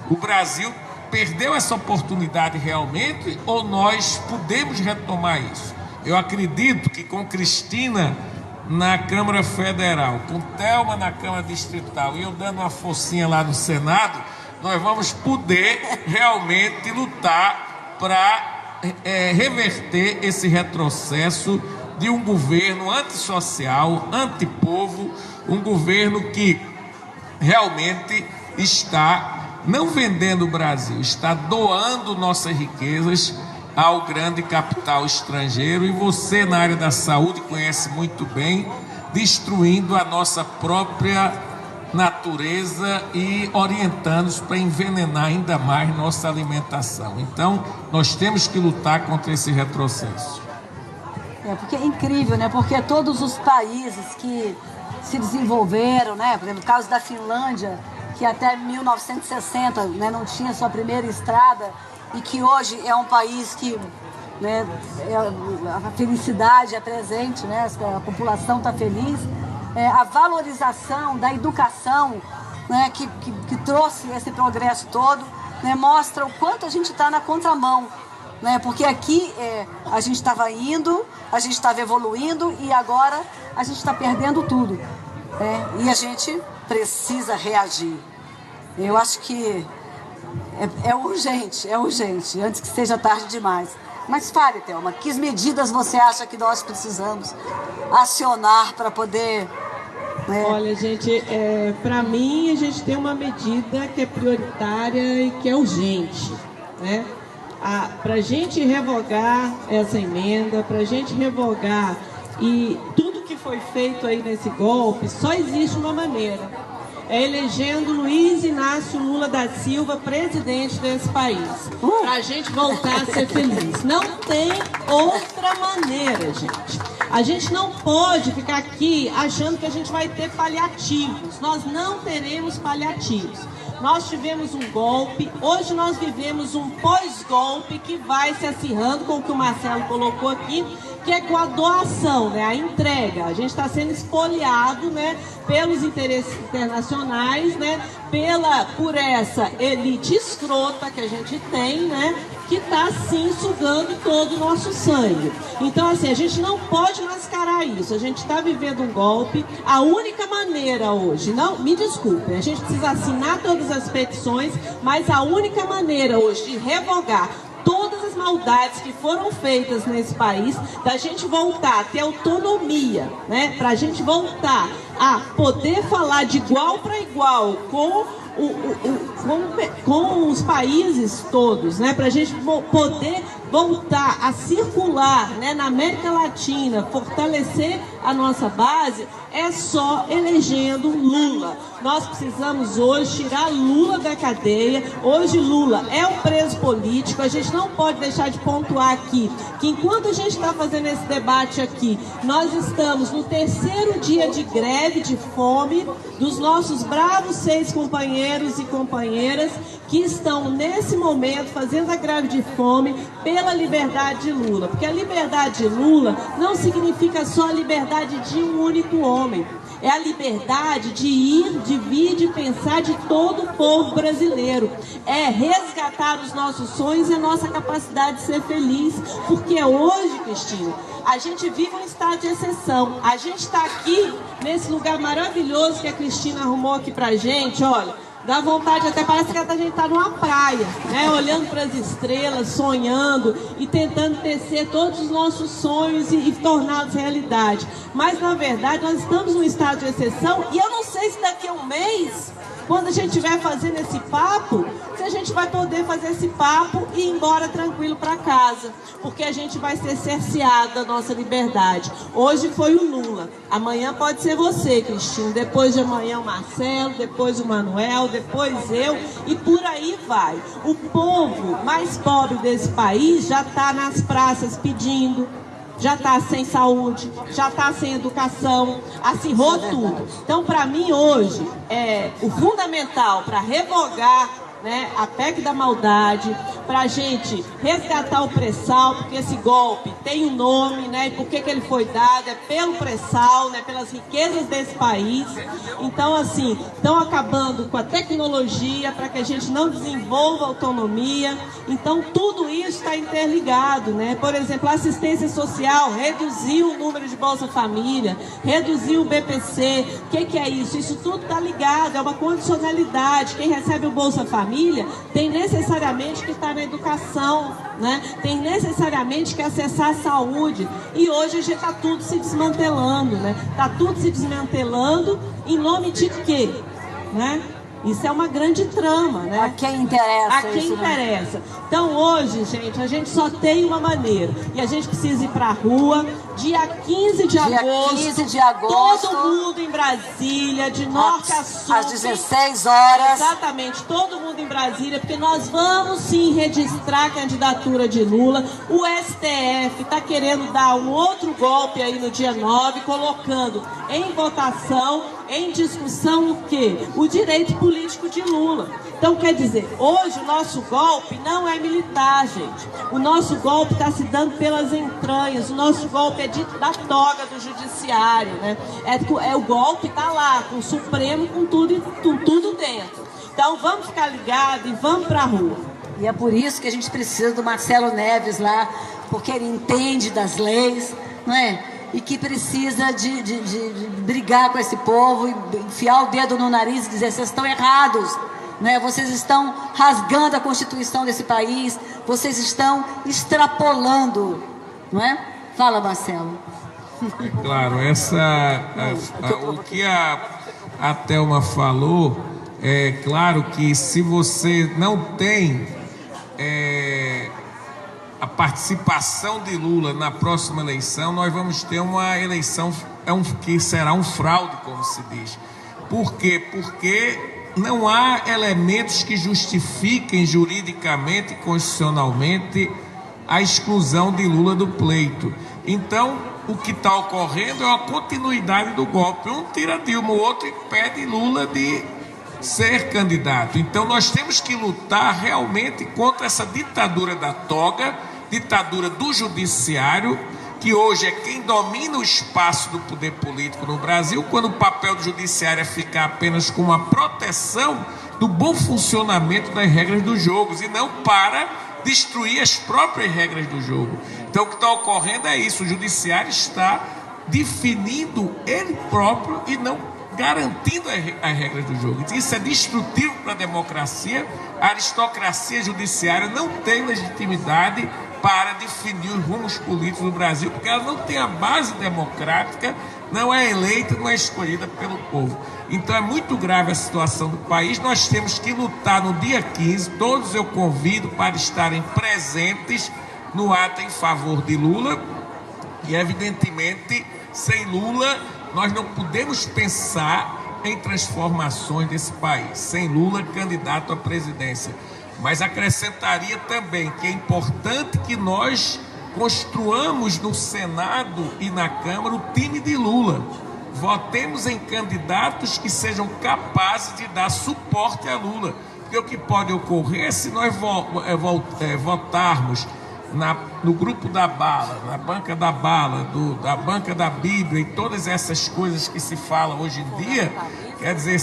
o Brasil perdeu essa oportunidade realmente, ou nós podemos retomar isso? Eu acredito que com Cristina na Câmara Federal, com Thelma na Câmara Distrital e eu dando uma forcinha lá no Senado, nós vamos poder realmente lutar para reverter esse retrocesso de um governo antissocial, antipovo, um governo que realmente está não vendendo o Brasil, está doando nossas riquezas ao grande capital estrangeiro, e você na área da saúde conhece muito bem, destruindo a nossa própria natureza e orientando-nos para envenenar ainda mais nossa alimentação. Então, nós temos que lutar contra esse retrocesso. Porque é incrível, né? Porque todos os países que se desenvolveram, né? Por exemplo, no caso da Finlândia, que até 1960, né, não tinha sua primeira estrada, e que hoje é um país que, né, a felicidade é presente, né, a população está feliz, a valorização da educação, né, que trouxe esse progresso todo, né, mostra o quanto a gente está na contramão, né, porque aqui a gente estava indo, a gente estava evoluindo, e agora a gente está perdendo tudo, e a gente precisa reagir. Eu acho que é urgente, antes que seja tarde demais. Mas fale, Thelma, que medidas você acha que nós precisamos acionar para poder... Olha, gente, para mim a gente tem uma medida que é prioritária e que é urgente, né? Para a gente revogar essa emenda, para a gente revogar e tudo que foi feito aí nesse golpe, só existe uma maneira. É elegendo Luiz Inácio Lula da Silva presidente desse país, para a gente voltar a ser feliz. Não tem outra maneira, gente. A gente não pode ficar aqui achando que a gente vai ter paliativos. Nós não teremos paliativos. Nós tivemos um golpe, hoje nós vivemos um pós-golpe que vai se acirrando com o que o Marcelo colocou aqui, que é com a doação, né, a entrega. A gente está sendo espoliado, né, pelos interesses internacionais, né, por essa elite escrota que a gente tem, né, que está sim sugando todo o nosso sangue. Então, assim, a gente não pode mascarar isso. A gente está vivendo um golpe. A única maneira hoje, não, me desculpem, a gente precisa assinar todas as petições, mas a única maneira hoje de revogar todas as maldades que foram feitas nesse país, da gente voltar a ter autonomia, né? Para a gente voltar a poder falar de igual para igual com os países todos, né? Para a gente poder voltar a circular, né, na América Latina, fortalecer a nossa base, é só elegendo Lula. Nós precisamos hoje tirar Lula da cadeia. Hoje Lula é um preso político. A gente não pode deixar de pontuar aqui que enquanto a gente está fazendo esse debate aqui, nós estamos no 3º dia de greve de fome dos nossos bravos 6 companheiros e companheiras que estão nesse momento fazendo a greve de fome pela liberdade de Lula. Porque a liberdade de Lula não significa só a liberdade de um único homem. É a liberdade de ir, de vir, de pensar de todo o povo brasileiro. É resgatar os nossos sonhos e a nossa capacidade de ser feliz. Porque hoje, Cristina, a gente vive um estado de exceção. A gente está aqui nesse lugar maravilhoso que a Cristina arrumou aqui pra gente, olha. Dá vontade, até parece que a gente está numa praia, né? Olhando para as estrelas, sonhando e tentando tecer todos os nossos sonhos e torná-los realidade. Mas, na verdade, nós estamos num estado de exceção e eu não sei se daqui a um mês, quando a gente estiver fazendo esse papo, se a gente vai poder fazer esse papo e ir embora tranquilo para casa, porque a gente vai ser cerceado da nossa liberdade. Hoje foi o Lula, amanhã pode ser você, Cristina, depois de amanhã o Marcelo, depois o Manuel, depois eu, e por aí vai. O povo mais pobre desse país já está nas praças pedindo, já está sem saúde, já está sem educação, acirrou tudo. Então, para mim, hoje, o fundamental para revogar, né, a PEC da maldade, para a gente resgatar o pré-sal, porque esse golpe tem um nome, né, e por que ele foi dado, é pelo pré-sal, né, pelas riquezas desse país. Então, assim, estão acabando com a tecnologia para que a gente não desenvolva autonomia. Então, tudo isso está interligado, né? Por exemplo, a assistência social reduziu o número de Bolsa Família, reduziu o BPC. O que é isso? Isso tudo está ligado, é uma condicionalidade. Quem recebe o Bolsa Família tem necessariamente que estar na educação, né? Tem necessariamente que acessar a saúde. E hoje a gente está tudo se desmantelando, né? Está tudo se desmantelando em nome de quê? Né? Isso é uma grande trama, né? A quem interessa. A quem interessa. Então hoje, gente, a gente só tem uma maneira. E a gente precisa ir pra rua. Dia 15 de agosto. Todo mundo em Brasília, de norte a sul. Às 16 horas. Exatamente, todo mundo em Brasília, porque nós vamos sim registrar a candidatura de Lula. O STF está querendo dar um outro golpe aí no dia 9, colocando em votação, em discussão o quê? O direito político de Lula. Então, quer dizer, hoje o nosso golpe não é militar, gente. O nosso golpe está se dando pelas entranhas. O nosso golpe é da toga do judiciário, né? O golpe está lá, com o Supremo, com tudo dentro. Então, vamos ficar ligados e vamos para a rua. E é por isso que a gente precisa do Marcelo Neves lá, porque ele entende das leis, não é? E que precisa de brigar com esse povo, e enfiar o dedo no nariz e dizer: vocês estão errados, né? Vocês estão rasgando a Constituição desse país, vocês estão extrapolando, não é? Fala, Marcelo. É claro, o que a Thelma falou, é claro que se você não tem a participação de Lula na próxima eleição, nós vamos ter uma eleição que será um fraude, como se diz. Por quê? Porque não há elementos que justifiquem juridicamente e constitucionalmente a exclusão de Lula do pleito. Então, o que está ocorrendo é uma continuidade do golpe. Um tira Dilma, o outro impede Lula de ser candidato. Então nós temos que lutar realmente contra essa ditadura da toga, ditadura do judiciário, que hoje é quem domina o espaço do poder político no Brasil, quando o papel do judiciário é ficar apenas com uma proteção do bom funcionamento das regras dos jogos e não para destruir as próprias regras do jogo. Então o que está ocorrendo é isso: o judiciário está definindo ele próprio e não garantindo as regras do jogo. Isso é destrutivo para a democracia. A aristocracia judiciária não tem legitimidade para definir os rumos políticos do Brasil, porque ela não tem a base democrática, não é eleita, não é escolhida pelo povo. Então é muito grave a situação do país. Nós temos que lutar no dia 15, todos eu convido para estarem presentes no ato em favor de Lula, e evidentemente, sem Lula, nós não podemos pensar em transformações desse país, sem Lula candidato à presidência. Mas acrescentaria também que é importante que nós construamos no Senado e na Câmara o time de Lula. Votemos em candidatos que sejam capazes de dar suporte a Lula. Porque o que pode ocorrer se nós votarmos no grupo da bala, na banca da bala, da banca da Bíblia e todas essas coisas que se falam hoje em dia, quer dizer,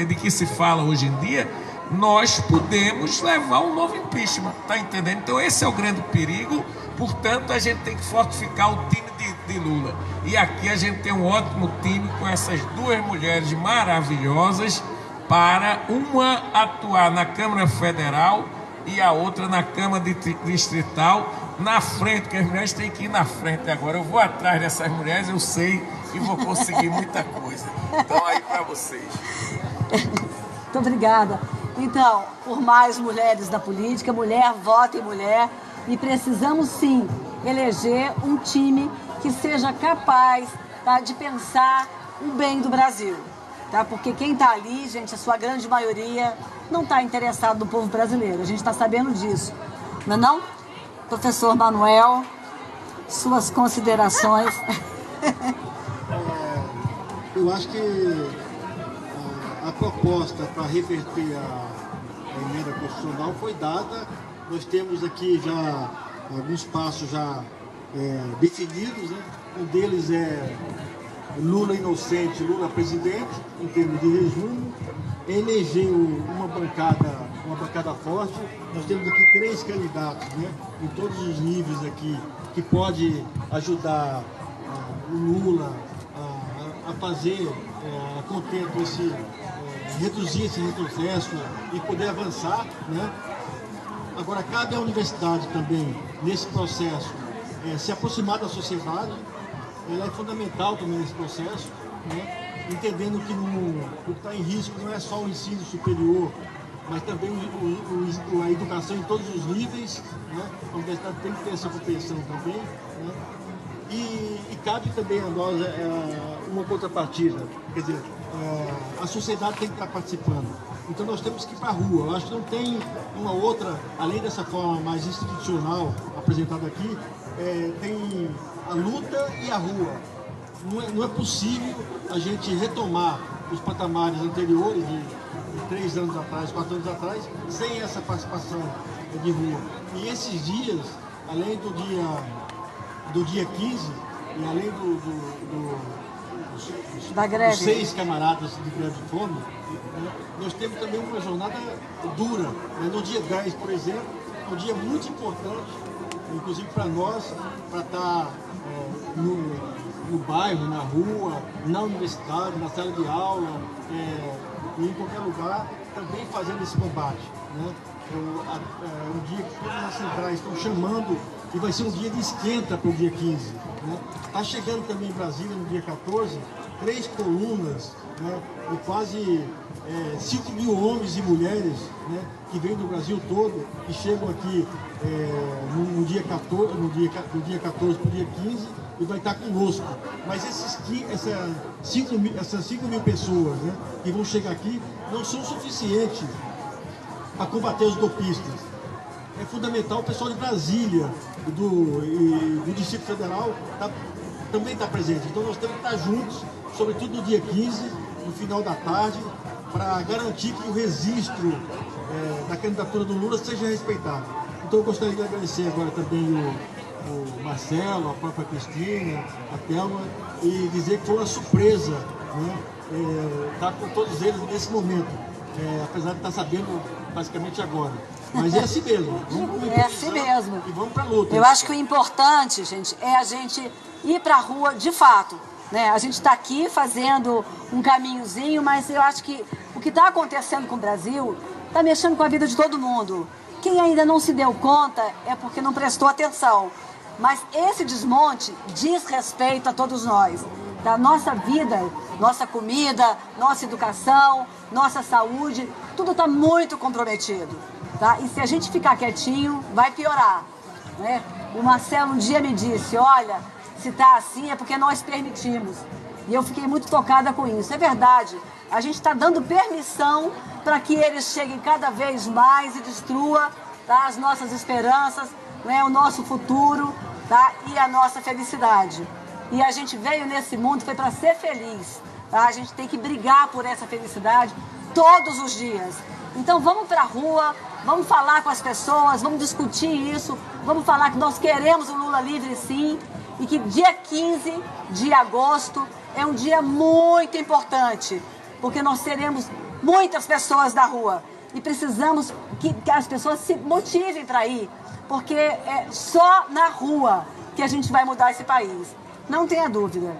de que se fala hoje em dia, nós podemos levar um novo impeachment, tá entendendo? Então esse é o grande perigo. Portanto, a gente tem que fortificar o time de Lula. E aqui a gente tem um ótimo time com essas duas mulheres maravilhosas, para uma atuar na Câmara Federal e a outra na Câmara Distrital, na frente, que as mulheres têm que ir na frente agora. Eu vou atrás dessas mulheres, eu sei, e vou conseguir muita coisa. Então, aí para vocês. Muito obrigada. Então, por mais mulheres na política, mulher vota em mulher, e precisamos sim eleger um time que seja capaz, tá, de pensar o bem do Brasil. Tá? Porque quem está ali, gente, a sua grande maioria não está interessado no povo brasileiro. A gente está sabendo disso. Não é não? Professor Manuel, suas considerações. Eu acho que a proposta para reverter a emenda constitucional foi dada. Nós temos aqui já alguns passos já definidos, né? Um deles é Lula inocente, Lula presidente, em termos de resumo. Elegeu uma bancada forte. Nós temos aqui 3 candidatos, né, em todos os níveis aqui, que pode ajudar o Lula a fazer, a conter reduzir esse retrocesso e poder avançar, né? Agora, cabe à universidade também, nesse processo, se aproximar da sociedade. Ela é fundamental também nesse processo, né? entendendo que o que está em risco não é só o ensino superior, mas também a educação em todos os níveis, né? A universidade tem que ter essa compreensão também, né? E cabe também a nós uma contrapartida, quer dizer, a sociedade tem que estar participando. Então nós temos que ir para a rua. Eu acho que não tem uma outra, além dessa forma mais institucional apresentada aqui, tem a luta e a rua. Não é possível a gente retomar os patamares anteriores de 3 anos atrás, 4 anos atrás, sem essa participação de rua. E esses dias, além do dia 15, e além da greve, dos 6 camaradas de greve de fome, né, nós temos também uma jornada dura. Né? No dia 10, por exemplo, é um dia muito importante, inclusive para nós, para estar no bairro, na rua, na universidade, na sala de aula, e em qualquer lugar, também fazendo esse combate. Né? É um dia que todas as centrais estão chamando, e vai ser um dia de esquenta para o dia 15. Está chegando também em Brasília, no dia 14, 3 colunas, né, e quase 5 mil homens e mulheres, né, que vêm do Brasil todo e chegam aqui no dia 14, do dia 14 para o dia 15 e vai estar conosco. Mas essas 5 mil pessoas, né, que vão chegar aqui não são suficientes para combater os golpistas. É fundamental o pessoal de Brasília e do Distrito Federal também está presente. Então nós temos que estar juntos, sobretudo no dia 15, no final da tarde, para garantir que o registro da candidatura do Lula seja respeitado. Então eu gostaria de agradecer agora também o Marcelo, a própria Cristina, a Thelma, e dizer que foi uma surpresa, né, estar com todos eles nesse momento, apesar de estar sabendo basicamente agora. Mas é assim mesmo. É assim mesmo. E vamos para a luta. Eu acho que o importante, gente, é a gente ir para a rua de fato. Né? A gente está aqui fazendo um caminhozinho, mas eu acho que o que está acontecendo com o Brasil está mexendo com a vida de todo mundo. Quem ainda não se deu conta é porque não prestou atenção. Mas esse desmonte diz respeito a todos nós. Da nossa vida, nossa comida, nossa educação, nossa saúde, tudo está muito comprometido. Tá? E se a gente ficar quietinho, vai piorar. Né? O Marcelo um dia me disse, olha, se está assim é porque nós permitimos. E eu fiquei muito tocada com isso. É verdade, a gente está dando permissão para que eles cheguem cada vez mais e destruam, tá, as nossas esperanças, né, o nosso futuro, tá, e a nossa felicidade. E a gente veio nesse mundo, foi para ser feliz. Tá? A gente tem que brigar por essa felicidade todos os dias. Então vamos para a rua, vamos falar com as pessoas, vamos discutir isso, vamos falar que nós queremos o Lula livre sim, e que dia 15 de agosto é um dia muito importante, porque nós teremos muitas pessoas na rua e precisamos que as pessoas se motivem para ir, porque é só na rua que a gente vai mudar esse país, não tenha dúvida,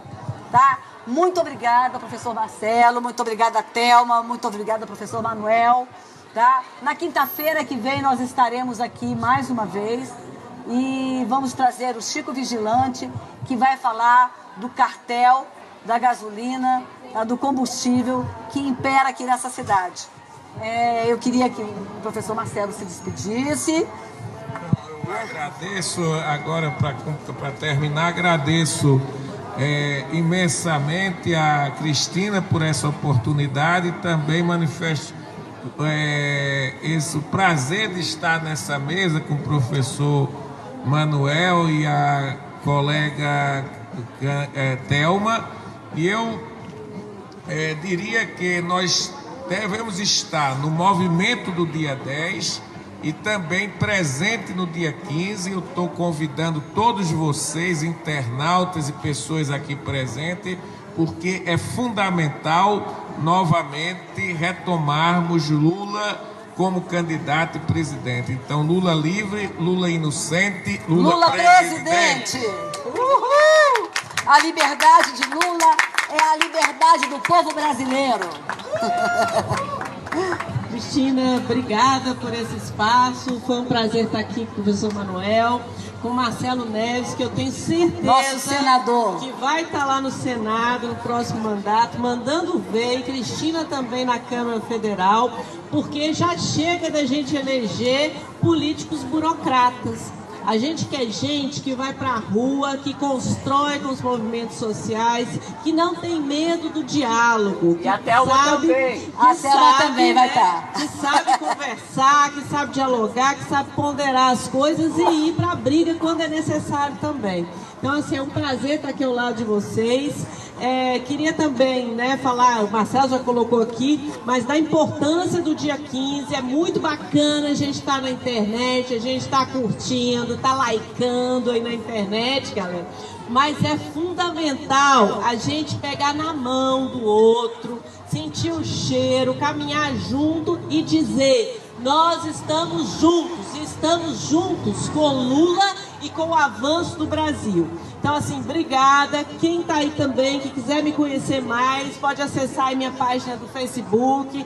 tá? Muito obrigada, professor Marcelo, muito obrigada, Thelma, muito obrigada, professor Manuel. Tá? Na quinta-feira que vem nós estaremos aqui mais uma vez e vamos trazer o Chico Vigilante, que vai falar do cartel da gasolina, do combustível que impera aqui nessa cidade. Eu queria que o professor Marcelo se despedisse. Eu agradeço agora, para terminar, agradeço imensamente a Cristina por essa oportunidade e também manifesto esse prazer de estar nessa mesa com o professor Manuel e a colega Thelma. E eu diria que nós devemos estar no movimento do dia 10 e também presente no dia 15. Eu estou convidando todos vocês, internautas e pessoas aqui presentes, porque é fundamental novamente retomarmos Lula como candidato e presidente. Então, Lula livre, Lula inocente, Lula presidente. Uhul! A liberdade de Lula é a liberdade do povo brasileiro. Cristina, obrigada por esse espaço. Foi um prazer estar aqui com o professor Manuel, com o Marcelo Neves, que eu tenho certeza nosso senador, que vai estar lá no Senado no próximo mandato, mandando ver, e Cristina também na Câmara Federal, porque já chega da gente eleger políticos burocratas. A gente quer gente que vai para a rua, que constrói com os movimentos sociais, que não tem medo do diálogo. E até ela também. A Selma também vai estar. Que sabe conversar, que sabe dialogar, que sabe ponderar as coisas e ir para a briga quando é necessário também. Então, assim, é um prazer estar aqui ao lado de vocês. Queria também, falar, o Marcelo já colocou aqui, mas da importância do dia 15. É muito bacana a gente estar na internet, a gente estar curtindo, estar likeando aí na internet, galera. Mas é fundamental a gente pegar na mão do outro, sentir o cheiro, caminhar junto e dizer: nós estamos juntos com Lula e com o avanço do Brasil. Então, assim, obrigada. Quem está aí também, que quiser me conhecer mais, pode acessar aí minha página do Facebook,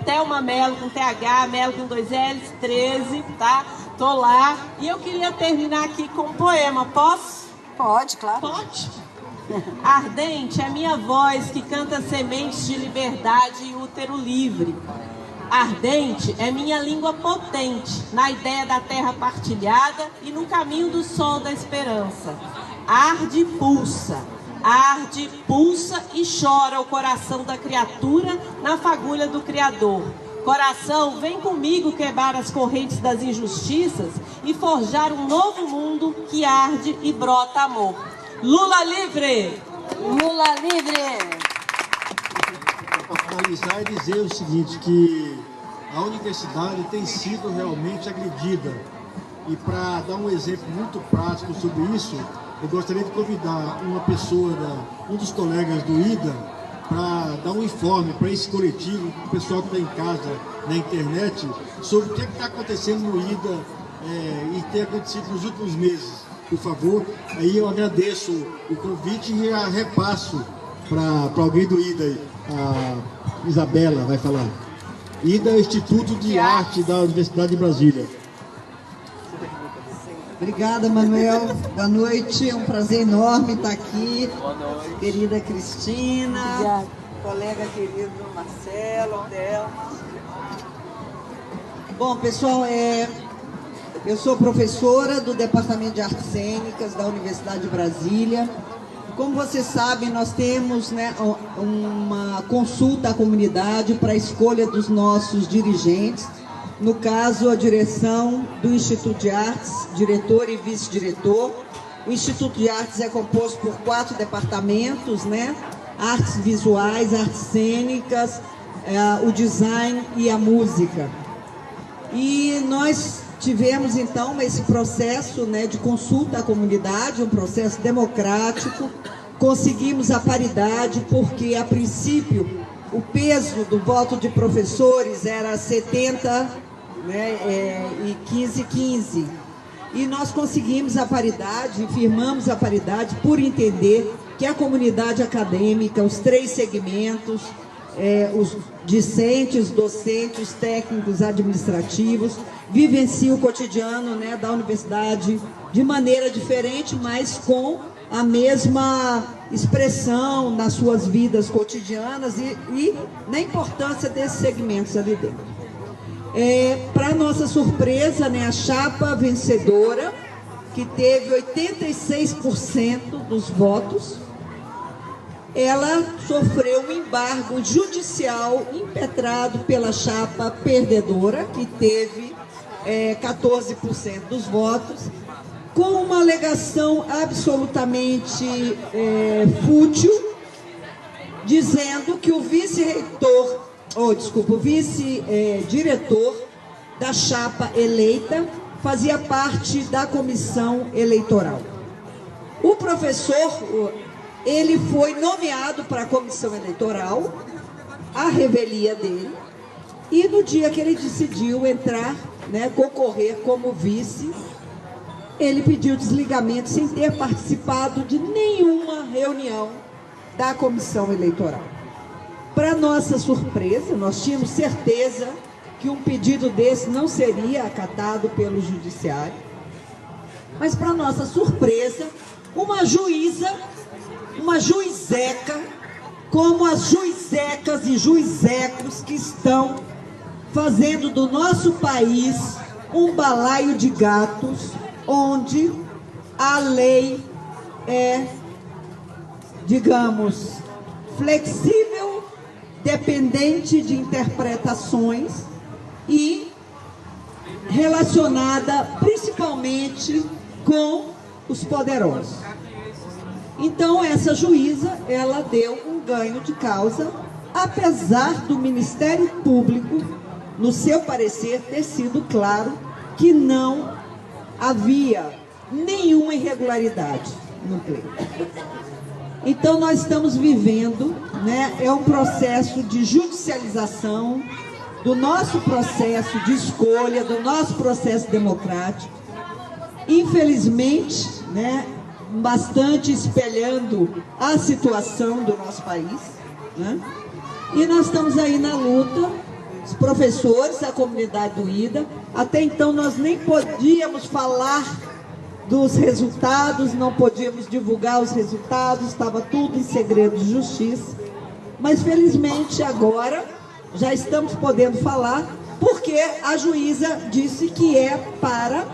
Thelma Mello com TH, Mello com 2 L's, 13, tá? Tô lá. E eu queria terminar aqui com um poema, posso? Pode, claro. Pode. Ardente é minha voz que canta sementes de liberdade e útero livre. Ardente é minha língua potente, na ideia da terra partilhada e no caminho do sol da esperança. Arde e pulsa e chora o coração da criatura na fagulha do Criador. Coração, vem comigo quebrar as correntes das injustiças e forjar um novo mundo que arde e brota amor. Lula livre! Lula livre! Para finalizar, e dizer o seguinte, que a universidade tem sido realmente agredida. E para dar um exemplo muito prático sobre isso, eu gostaria de convidar uma pessoa, um dos colegas do IDA, para dar um informe para esse coletivo, para o pessoal que está em casa, na internet, sobre o que está acontecendo no IDA e tem acontecido nos últimos meses. Por favor, aí eu agradeço o convite e repasso para alguém do IDA aí. A Isabela vai falar. IDA, Instituto de Arte da Universidade de Brasília. Obrigada, Manuel. Boa noite. É um prazer enorme estar aqui. Boa noite. Querida Cristina, obrigada. Colega querido Marcelo, Thelma. Bom, pessoal, eu sou professora do Departamento de Artes Cênicas da Universidade de Brasília. Como vocês sabem, nós temos uma consulta à comunidade para a escolha dos nossos dirigentes. No caso, a direção do Instituto de Artes, diretor e vice-diretor. O Instituto de Artes é composto por 4 departamentos, artes visuais, artes cênicas, o design e a música. E nós tivemos, então, esse processo de consulta à comunidade, um processo democrático. Conseguimos a paridade porque, a princípio, o peso do voto de professores era 70 e 15. E nós conseguimos a paridade, firmamos a paridade por entender que a comunidade acadêmica, os 3 segmentos, os discentes, docentes, técnicos, administrativos, vivenciam o cotidiano da universidade de maneira diferente, mas com a mesma expressão nas suas vidas cotidianas e na importância desses segmentos ali dentro. Para nossa surpresa, a chapa vencedora, que teve 86% dos votos, ela sofreu um embargo judicial impetrado pela chapa perdedora, que teve 14% dos votos, com uma alegação absolutamente fútil, dizendo que o vice-diretor da chapa eleita fazia parte da comissão eleitoral. O professor, ele foi nomeado para a comissão eleitoral, à revelia dele, e no dia que ele decidiu entrar, concorrer como vice, ele pediu desligamento sem ter participado de nenhuma reunião da comissão eleitoral. Para nossa surpresa, nós tínhamos certeza que um pedido desse não seria acatado pelo judiciário. Mas, para nossa surpresa, uma juíza, uma juizeca, como as juizecas e juizecos que estão fazendo do nosso país um balaio de gatos, onde a lei é, digamos, flexível, dependente de interpretações e relacionada principalmente com os poderosos. Então, essa juíza, ela deu um ganho de causa, apesar do Ministério Público, no seu parecer, ter sido claro que não havia nenhuma irregularidade no pleito. Então, nós estamos vivendo, né, é um processo de judicialização do nosso processo de escolha, do nosso processo democrático. Infelizmente, né, bastante espelhando a situação do nosso país, né? E nós estamos aí na luta, os professores, a comunidade do IDA. Até então nós nem podíamos falar dos resultados, não podíamos divulgar os resultados, estava tudo em segredo de justiça. Mas felizmente agora já estamos podendo falar, porque a juíza disse que é para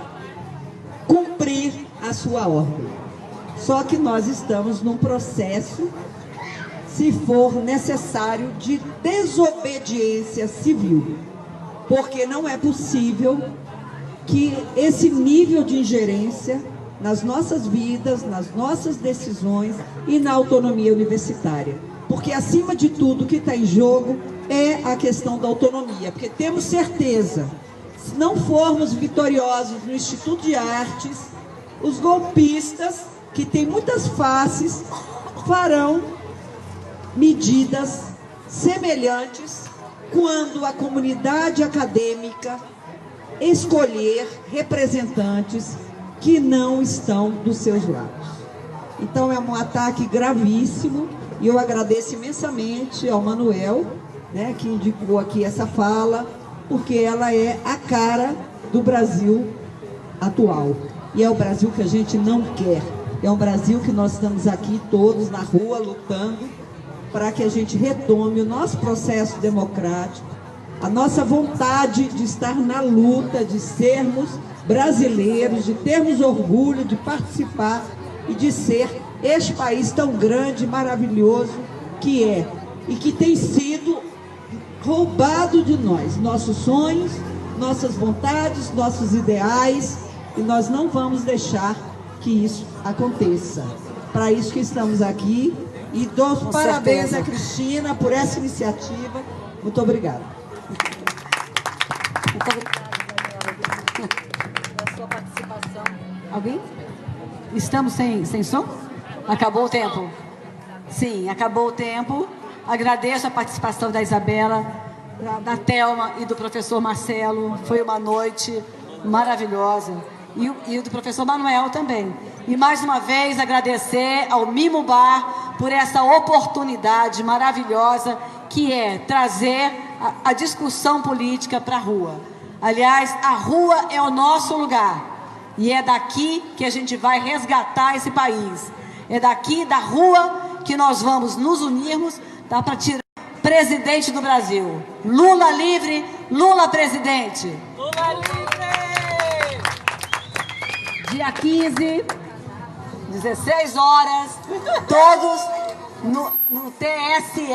cumprir a sua ordem. Só que nós estamos num processo, se for necessário, de desobediência civil, porque não é possível que esse nível de ingerência nas nossas vidas, nas nossas decisões e na autonomia universitária. Porque, acima de tudo, o que está em jogo é a questão da autonomia, porque temos certeza, se não formos vitoriosos no Instituto de Artes, os golpistas, que têm muitas faces, farão medidas semelhantes quando a comunidade acadêmica escolher representantes que não estão dos seus lados. Então é um ataque gravíssimo e eu agradeço imensamente ao Manuel, né, que indicou aqui essa fala, porque ela é a cara do Brasil atual. E é o Brasil que a gente não quer. É um Brasil que nós estamos aqui todos na rua lutando para que a gente retome o nosso processo democrático, a nossa vontade de estar na luta, de sermos brasileiros, de termos orgulho de participar e de ser este país tão grande e maravilhoso que é e que tem sido roubado de nós, nossos sonhos, nossas vontades, nossos ideais, e nós não vamos deixar que isso aconteça. Para isso que estamos aqui, e dou parabéns a Cristina por essa iniciativa. Muito obrigada. Muito obrigada, Daniela, pela sua participação. Alguém? Estamos sem som? Acabou o tempo? Sim, acabou o tempo. Agradeço a participação da Isabela, da Thelma e do professor Marcelo. Foi uma noite maravilhosa. E o do professor Manuel também. E mais uma vez agradecer ao Mimo Bar por essa oportunidade maravilhosa que é trazer a discussão política para a rua. Aliás, a rua é o nosso lugar. E é daqui que a gente vai resgatar esse país. É daqui, da rua, que nós vamos nos unirmos, tá, para tirar o presidente do Brasil. Lula livre, Lula presidente. Lula livre! Dia 15, 16 horas, todos no TSE.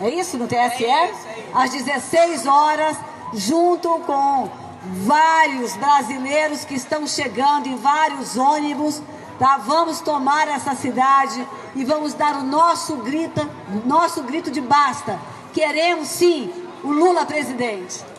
É isso? No TSE? Às 16 horas, junto com vários brasileiros que estão chegando em vários ônibus, tá? Vamos tomar essa cidade e vamos dar o nosso grito de basta. Queremos sim o Lula presidente.